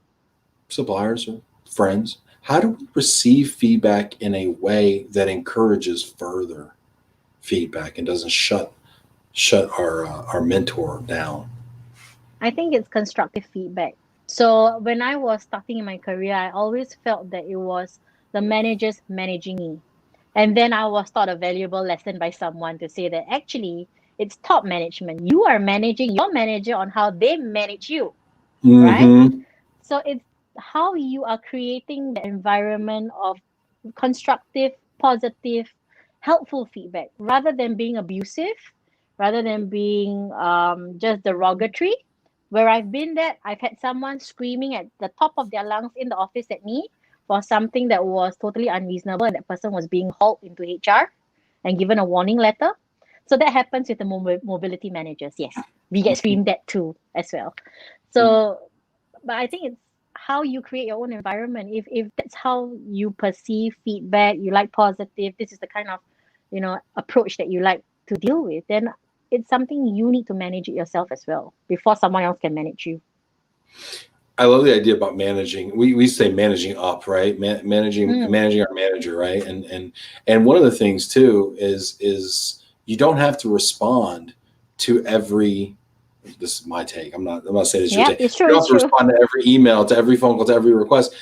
suppliers or friends, how do we receive feedback in a way that encourages further feedback and doesn't shut our mentor down? I think it's constructive feedback. So when I was starting in my career, I always felt that it was the managers managing me. And then I was taught a valuable lesson by someone to say that actually it's top management. You are managing your manager on how they manage you, right? Mm-hmm. So it's how you are creating the environment of constructive, positive, helpful feedback rather than being abusive, rather than being just derogatory. Where I've been there, I've had someone screaming at the top of their lungs in the office at me for something that was totally unreasonable, and that person was being hauled into HR and given a warning letter. So that happens with the mobility managers. Yes, we get screamed at too as well. So, but I think it's how you create your own environment. If that's how you perceive feedback, you like positive, this is the kind of approach that you like to deal with, then it's something you need to manage it yourself as well before someone else can manage you. I love the idea about managing. We say managing up, right? Mm, Managing our manager, right? And one of the things too is you don't have to respond to every. This is my take. I'm not saying it's your yeah, take. it's You true, don't it's have to true. respond to every email, to every phone call, to every request.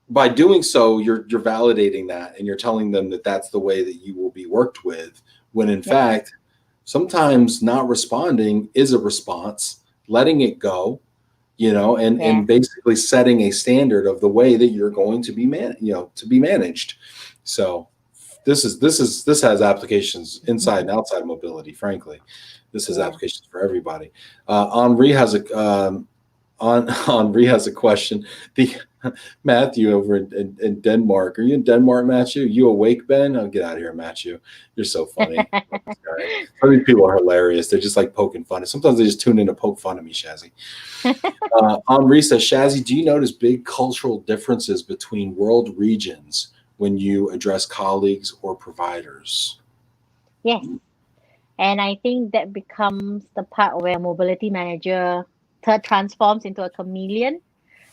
By doing so, you're validating that and you're telling them that that's the way that you will be worked with. When in Yep. fact, sometimes not responding is a response, letting it go, and Yes. basically setting a standard of the way that you're going to be to be managed. So this has applications inside and outside mobility. Frankly, this has Yeah. applications for everybody. Henri has a Henri has a question. The Matthew over in Denmark. Are you in Denmark, Matthew? You awake, Ben? Oh, get out of here, Matthew. You're so funny. Love this guy. Some of these people are hilarious. They're just like poking fun. Sometimes they just tune in to poke fun of me, Shazy. Henri says, Shazy, do you notice big cultural differences between world regions when you address colleagues or providers? Yes. And I think that becomes the part where mobility manager transforms into a chameleon.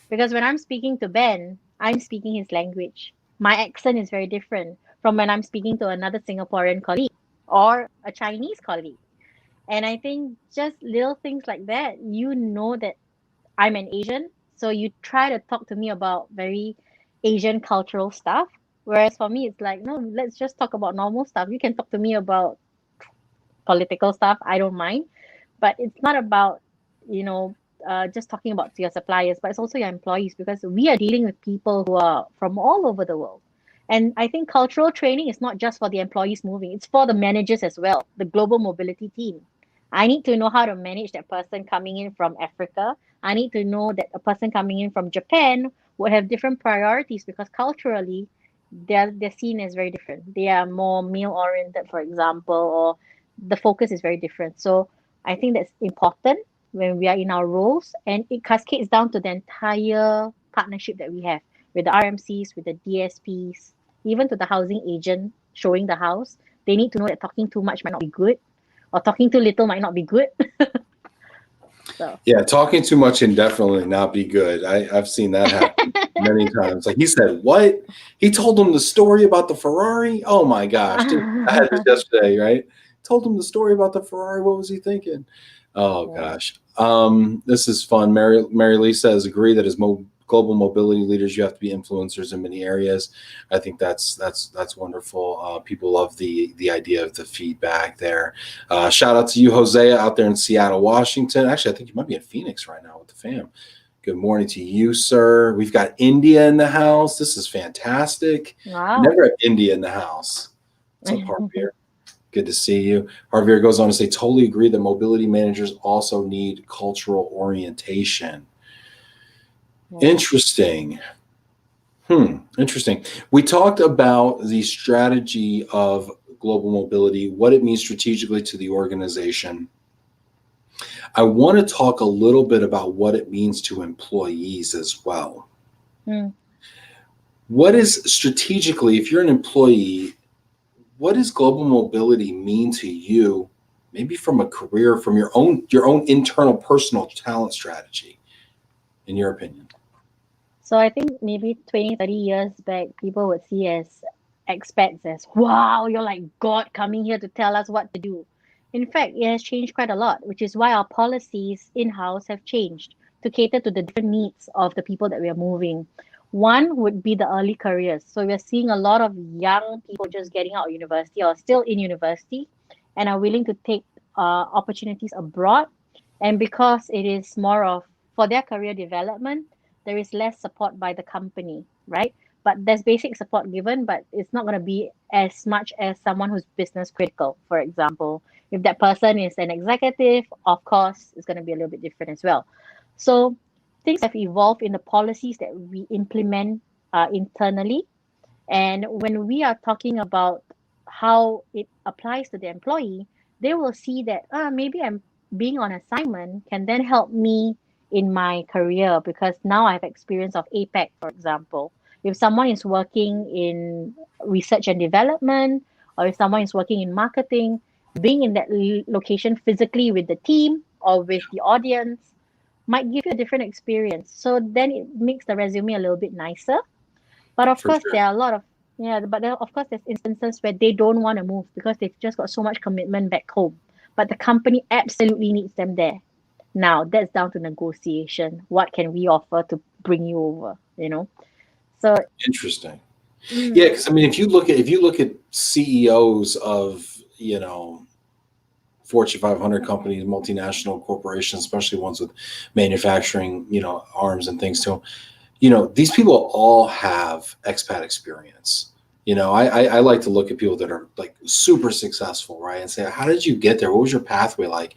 Because when I'm speaking to Ben, I'm speaking his language. My accent is very different from when I'm speaking to another Singaporean colleague or a Chinese colleague. And I think just little things like that, that I'm an Asian. So you try to talk to me about very Asian cultural stuff. Whereas for me, it's like, no, let's just talk about normal stuff. You can talk to me about political stuff. I don't mind. But it's not about, you know, just talking about your suppliers, but it's also your employees because we are dealing with people who are from all over the world. And I think cultural training is not just for the employees moving, it's for the managers as well, the global mobility team. I need to know how to manage that person coming in from Africa. I need to know that a person coming in from Japan would have different priorities because culturally they're seen as very different. They are more meal oriented, for example, or the focus is very different. So I think that's important when we are in our roles, and it cascades down to the entire partnership that we have with the RMCs, with the DSPs, even to the housing agent showing the house. They need to know that talking too much might not be good, or talking too little might not be good. So Yeah, talking too much can definitely not be good. I've seen that happen many times. Like he said, what? He told him the story about the Ferrari? Oh my gosh, dude. I had this yesterday, right? Told him the story about the Ferrari. What was he thinking? Oh yeah. gosh. This is fun. Mary Lee says, agree that as global mobility leaders, you have to be influencers in many areas. I think that's wonderful. People love the idea of the feedback there. Shout out to you, Hosea, out there in Seattle, Washington. Actually, I think you might be in Phoenix right now with the fam. Good morning to you, sir. We've got India in the house. This is fantastic. Wow. Never had India in the house. What's up, Harvey? Good to see you. Javier goes on to say, totally agree that mobility managers also need cultural orientation. Yeah. Interesting. Interesting. We talked about the strategy of global mobility, what it means strategically to the organization. I want to talk a little bit about what it means to employees as well. Mm. What is strategically, if you're an employee, what does global mobility mean to you? Maybe from a career, from your own internal personal talent strategy, in your opinion. So I think maybe 20, 30 years back, people would see as expats as, wow, you're like God coming here to tell us what to do. In fact, it has changed quite a lot, which is why our policies in-house have changed to cater to the different needs of the people that we are moving. One would be the early careers. So we're seeing a lot of young people just getting out of university or still in university and are willing to take opportunities abroad. And because it is more of for their career development, there is less support by the company, right? But there's basic support given, but it's not going to be as much as someone who's business critical, for example. If that person is an executive, of course, it's going to be a little bit different as well. So things have evolved in the policies that we implement internally. And when we are talking about how it applies to the employee, they will see that maybe I'm being on assignment can then help me in my career because now I have experience of APEC, for example. If someone is working in research and development, or if someone is working in marketing, being in that location physically with the team or with the audience might give you a different experience. So then it makes the resume a little bit nicer, but of For course, sure. there are a lot of but there, of course, there's instances where they don't want to move because they've just got so much commitment back home. But the company absolutely needs them there. Now that's down to negotiation. What can we offer to bring you over? So Interesting. Yeah, mm, because I mean, if you look at CEOs of Fortune 500 companies, multinational corporations, especially ones with manufacturing, arms and things to them. These people all have expat experience. I like to look at people that are like super successful, right? And say, how did you get there? What was your pathway like?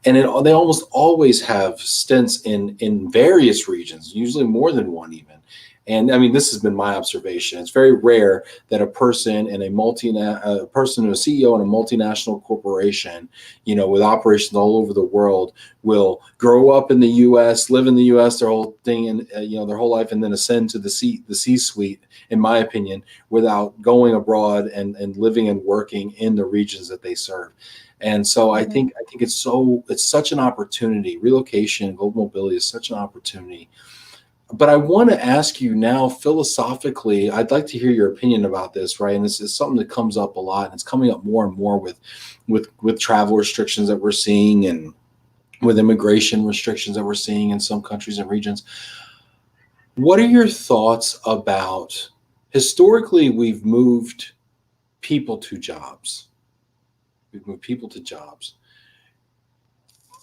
And they almost always have stints in various regions, usually more than one even. And I mean, this has been my observation. It's very rare that a person in a person who's a CEO in a multinational corporation, with operations all over the world, will grow up in the U.S., live in the U.S. their whole thing, and their whole life, and then ascend to the C-suite, in my opinion, without going abroad and living and working in the regions that they serve. And so I think it's such an opportunity. Relocation, global mobility is such an opportunity. But I want to ask you now, philosophically, I'd like to hear your opinion about this, right? And this is something that comes up a lot, and it's coming up more and more with travel restrictions that we're seeing, and with immigration restrictions that we're seeing in some countries and regions. What are your thoughts about, historically, we've moved people to jobs. We've moved people to jobs.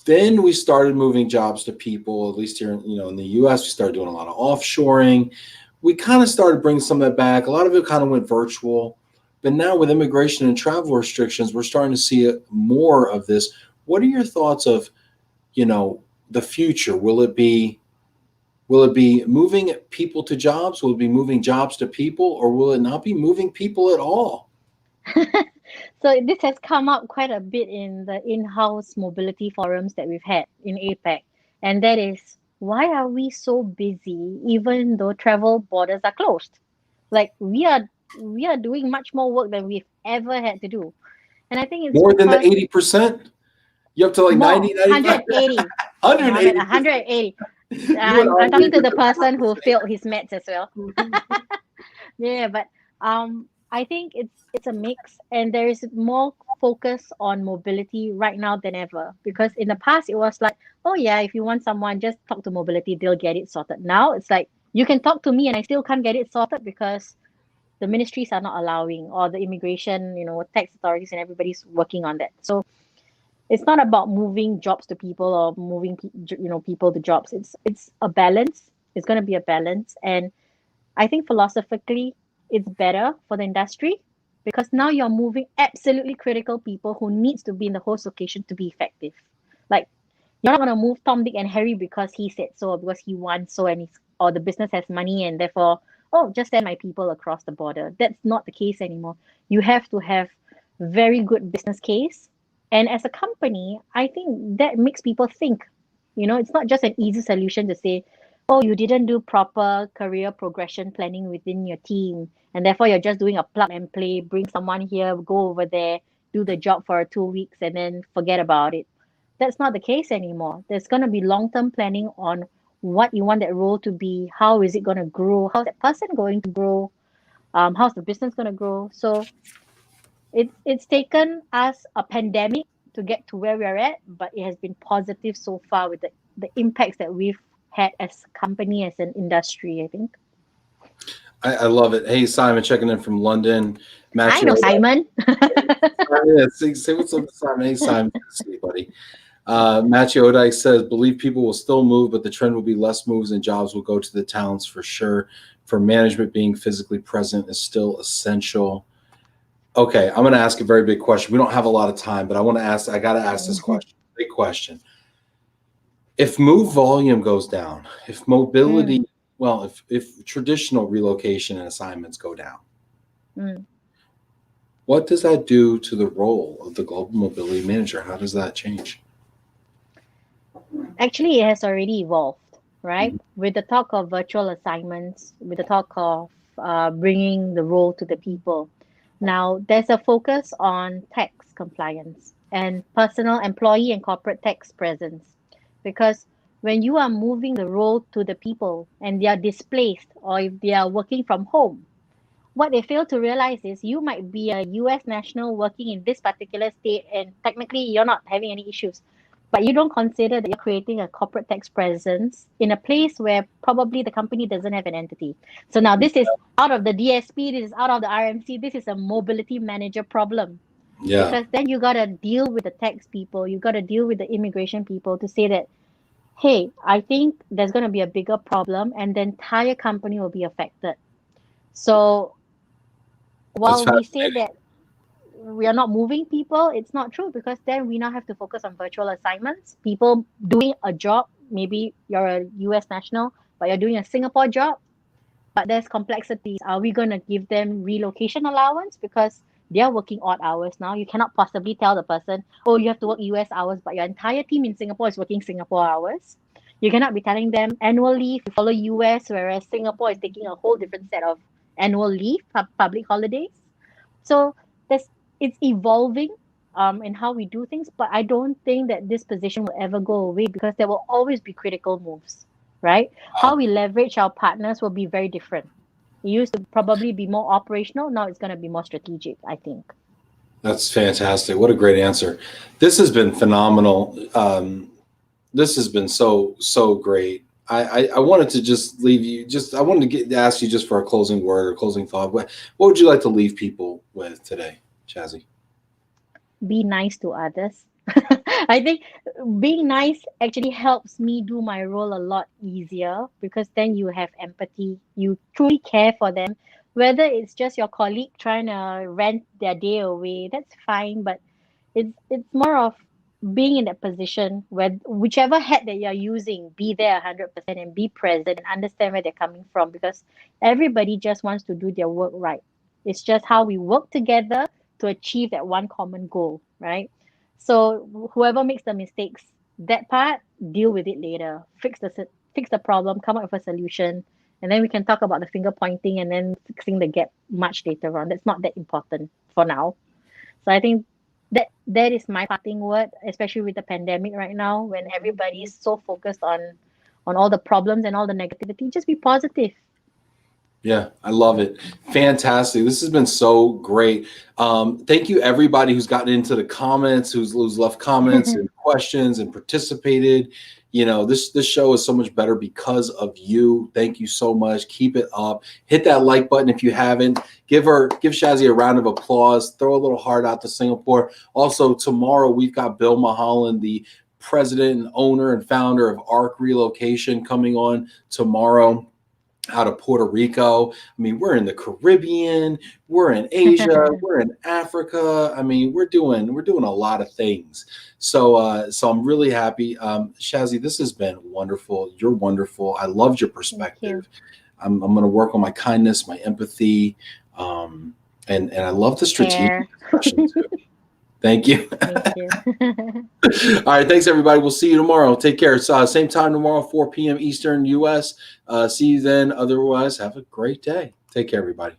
Then we started moving jobs to people, at least here, in the U.S., we started doing a lot of offshoring. We kind of started bringing some of that back. A lot of it kind of went virtual. But now with immigration and travel restrictions, we're starting to see more of this. What are your thoughts of, the future? Will it be moving people to jobs? Will it be moving jobs to people? Or will it not be moving people at all? So this has come up quite a bit in the in-house mobility forums that we've had in APAC. And that is, why are we so busy even though travel borders are closed? Like we are doing much more work than we've ever had to do. And I think it's More than the because 80%? You up to like more, 90, 95? 180. No, I'm at 180%. 180. You would I'm argue talking to the with person who failed his maths as well. that. Yeah, but I think it's a mix, and there is more focus on mobility right now than ever. Because in the past it was like, oh yeah, if you want someone, just talk to mobility, they'll get it sorted. Now it's like you can talk to me and I still can't get it sorted because the ministries are not allowing, or the immigration, tax authorities and everybody's working on that. So it's not about moving jobs to people or moving people to jobs. It's a balance. It's going to be a balance, and I think philosophically, it's better for the industry because now you're moving absolutely critical people who needs to be in the host location to be effective. Like you're not gonna move Tom, Dick, and Harry because he said so, or because he wants so, and or the business has money, and therefore, oh, just send my people across the border. That's not the case anymore. You have to have very good business case, and as a company, I think that makes people think. It's not just an easy solution to say, oh, you didn't do proper career progression planning within your team, and therefore you're just doing a plug and play, bring someone here, go over there, do the job for 2 weeks, and then forget about it. That's not the case anymore. There's going to be long-term planning on what you want that role to be, how is it going to grow, how's that person going to grow, how's the business going to grow. So it's taken us a pandemic to get to where we're at, but it has been positive so far with the impacts that we've had as a company, as an industry, I think. I love it. Hey, Simon, checking in from London. I Matthew, know Simon. say what's up, Simon. Hey, Simon. Good to see you, buddy. Matthew Odike says, believe people will still move, but the trend will be less moves and jobs will go to the towns for sure. For management, being physically present is still essential. Okay, I'm going to ask a very big question. We don't have a lot of time, but I got to ask this question. Big question. If move volume goes down, if mobility, well, if traditional relocation and assignments go down, what does that do to the role of the global mobility manager? How does that change? Actually, it has already evolved, right? With the talk of virtual assignments, with the talk of bringing the role to the people. Now, there's a focus on tax compliance and personal employee and corporate tax presence. Because when you are moving the role to the people and they are displaced, or if they are working from home, what they fail to realize is you might be a US national working in this particular state and technically you're not having any issues. But you don't consider that you're creating a corporate tax presence in a place where probably the company doesn't have an entity. So now this is out of the DSP, this is out of the RMC, this is a mobility manager problem. Yeah. Because then you got to deal with the tax people, you got to deal with the immigration people to say that, hey, I think there's going to be a bigger problem and the entire company will be affected. So That's while we say fascinating. that we are not moving people, it's not true, because then we now have to focus on virtual assignments. People doing a job, maybe you're a US national, but you're doing a Singapore job, but there's complexities. Are we going to give them relocation allowance because they're working odd hours now? You cannot possibly tell the person, oh, you have to work US hours, but your entire team in Singapore is working Singapore hours. You cannot be telling them annual leave, you follow US, whereas Singapore is taking a whole different set of annual leave, public holidays. So there's it's evolving in how we do things, but I don't think that this position will ever go away, because there will always be critical moves, right? How Wow. we leverage our partners will be very different. It used to probably be more operational. Now it's going to be more strategic, I think. That's fantastic. What a great answer. This has been phenomenal. This has been so great. I wanted to just leave you I wanted to ask you just for a closing word or closing thought. What would you like to leave people with today, Shazy? Be nice to others. I think being nice actually helps me do my role a lot easier, because then you have empathy. You truly care for them. Whether it's just your colleague trying to rent their day away, that's fine. But it's more of being in that position where whichever hat that you're using, be there 100% and be present and understand where they're coming from, because everybody just wants to do their work right. It's just how we work together to achieve that one common goal, right? So whoever makes the mistakes, that part, deal with it later. Fix the problem, come up with a solution, and then we can talk about the finger pointing and then fixing the gap much later on. That's not that important for now. So I think that is my parting word, especially with the pandemic right now, when everybody is so focused on all the problems and all the negativity. Just be positive. Yeah, I love it. Fantastic. This has been so great. Thank you, everybody who's gotten into the comments, who's left comments and questions and participated. You know, this show is so much better because of you. Thank you so much. Keep it up. Hit that like button if you haven't. Give Shazy a round of applause. Throw a little heart out to Singapore. Also, tomorrow we've got Bill Mulholland, the president and owner and founder of ARC Relocation, coming on tomorrow out of Puerto Rico. I mean, we're in the Caribbean, we're in Asia, we're in Africa. I mean, we're doing a lot of things. So I'm really happy. Shazy, this has been wonderful. You're wonderful. I loved your Thank you. perspective. I'm going to work on my kindness, my empathy, and I love the strategic Care. discussion too. Thank you. Thank you. All right. Thanks, everybody. We'll see you tomorrow. Take care. It's same time tomorrow, 4 p.m. Eastern US. See you then. Otherwise, have a great day. Take care, everybody.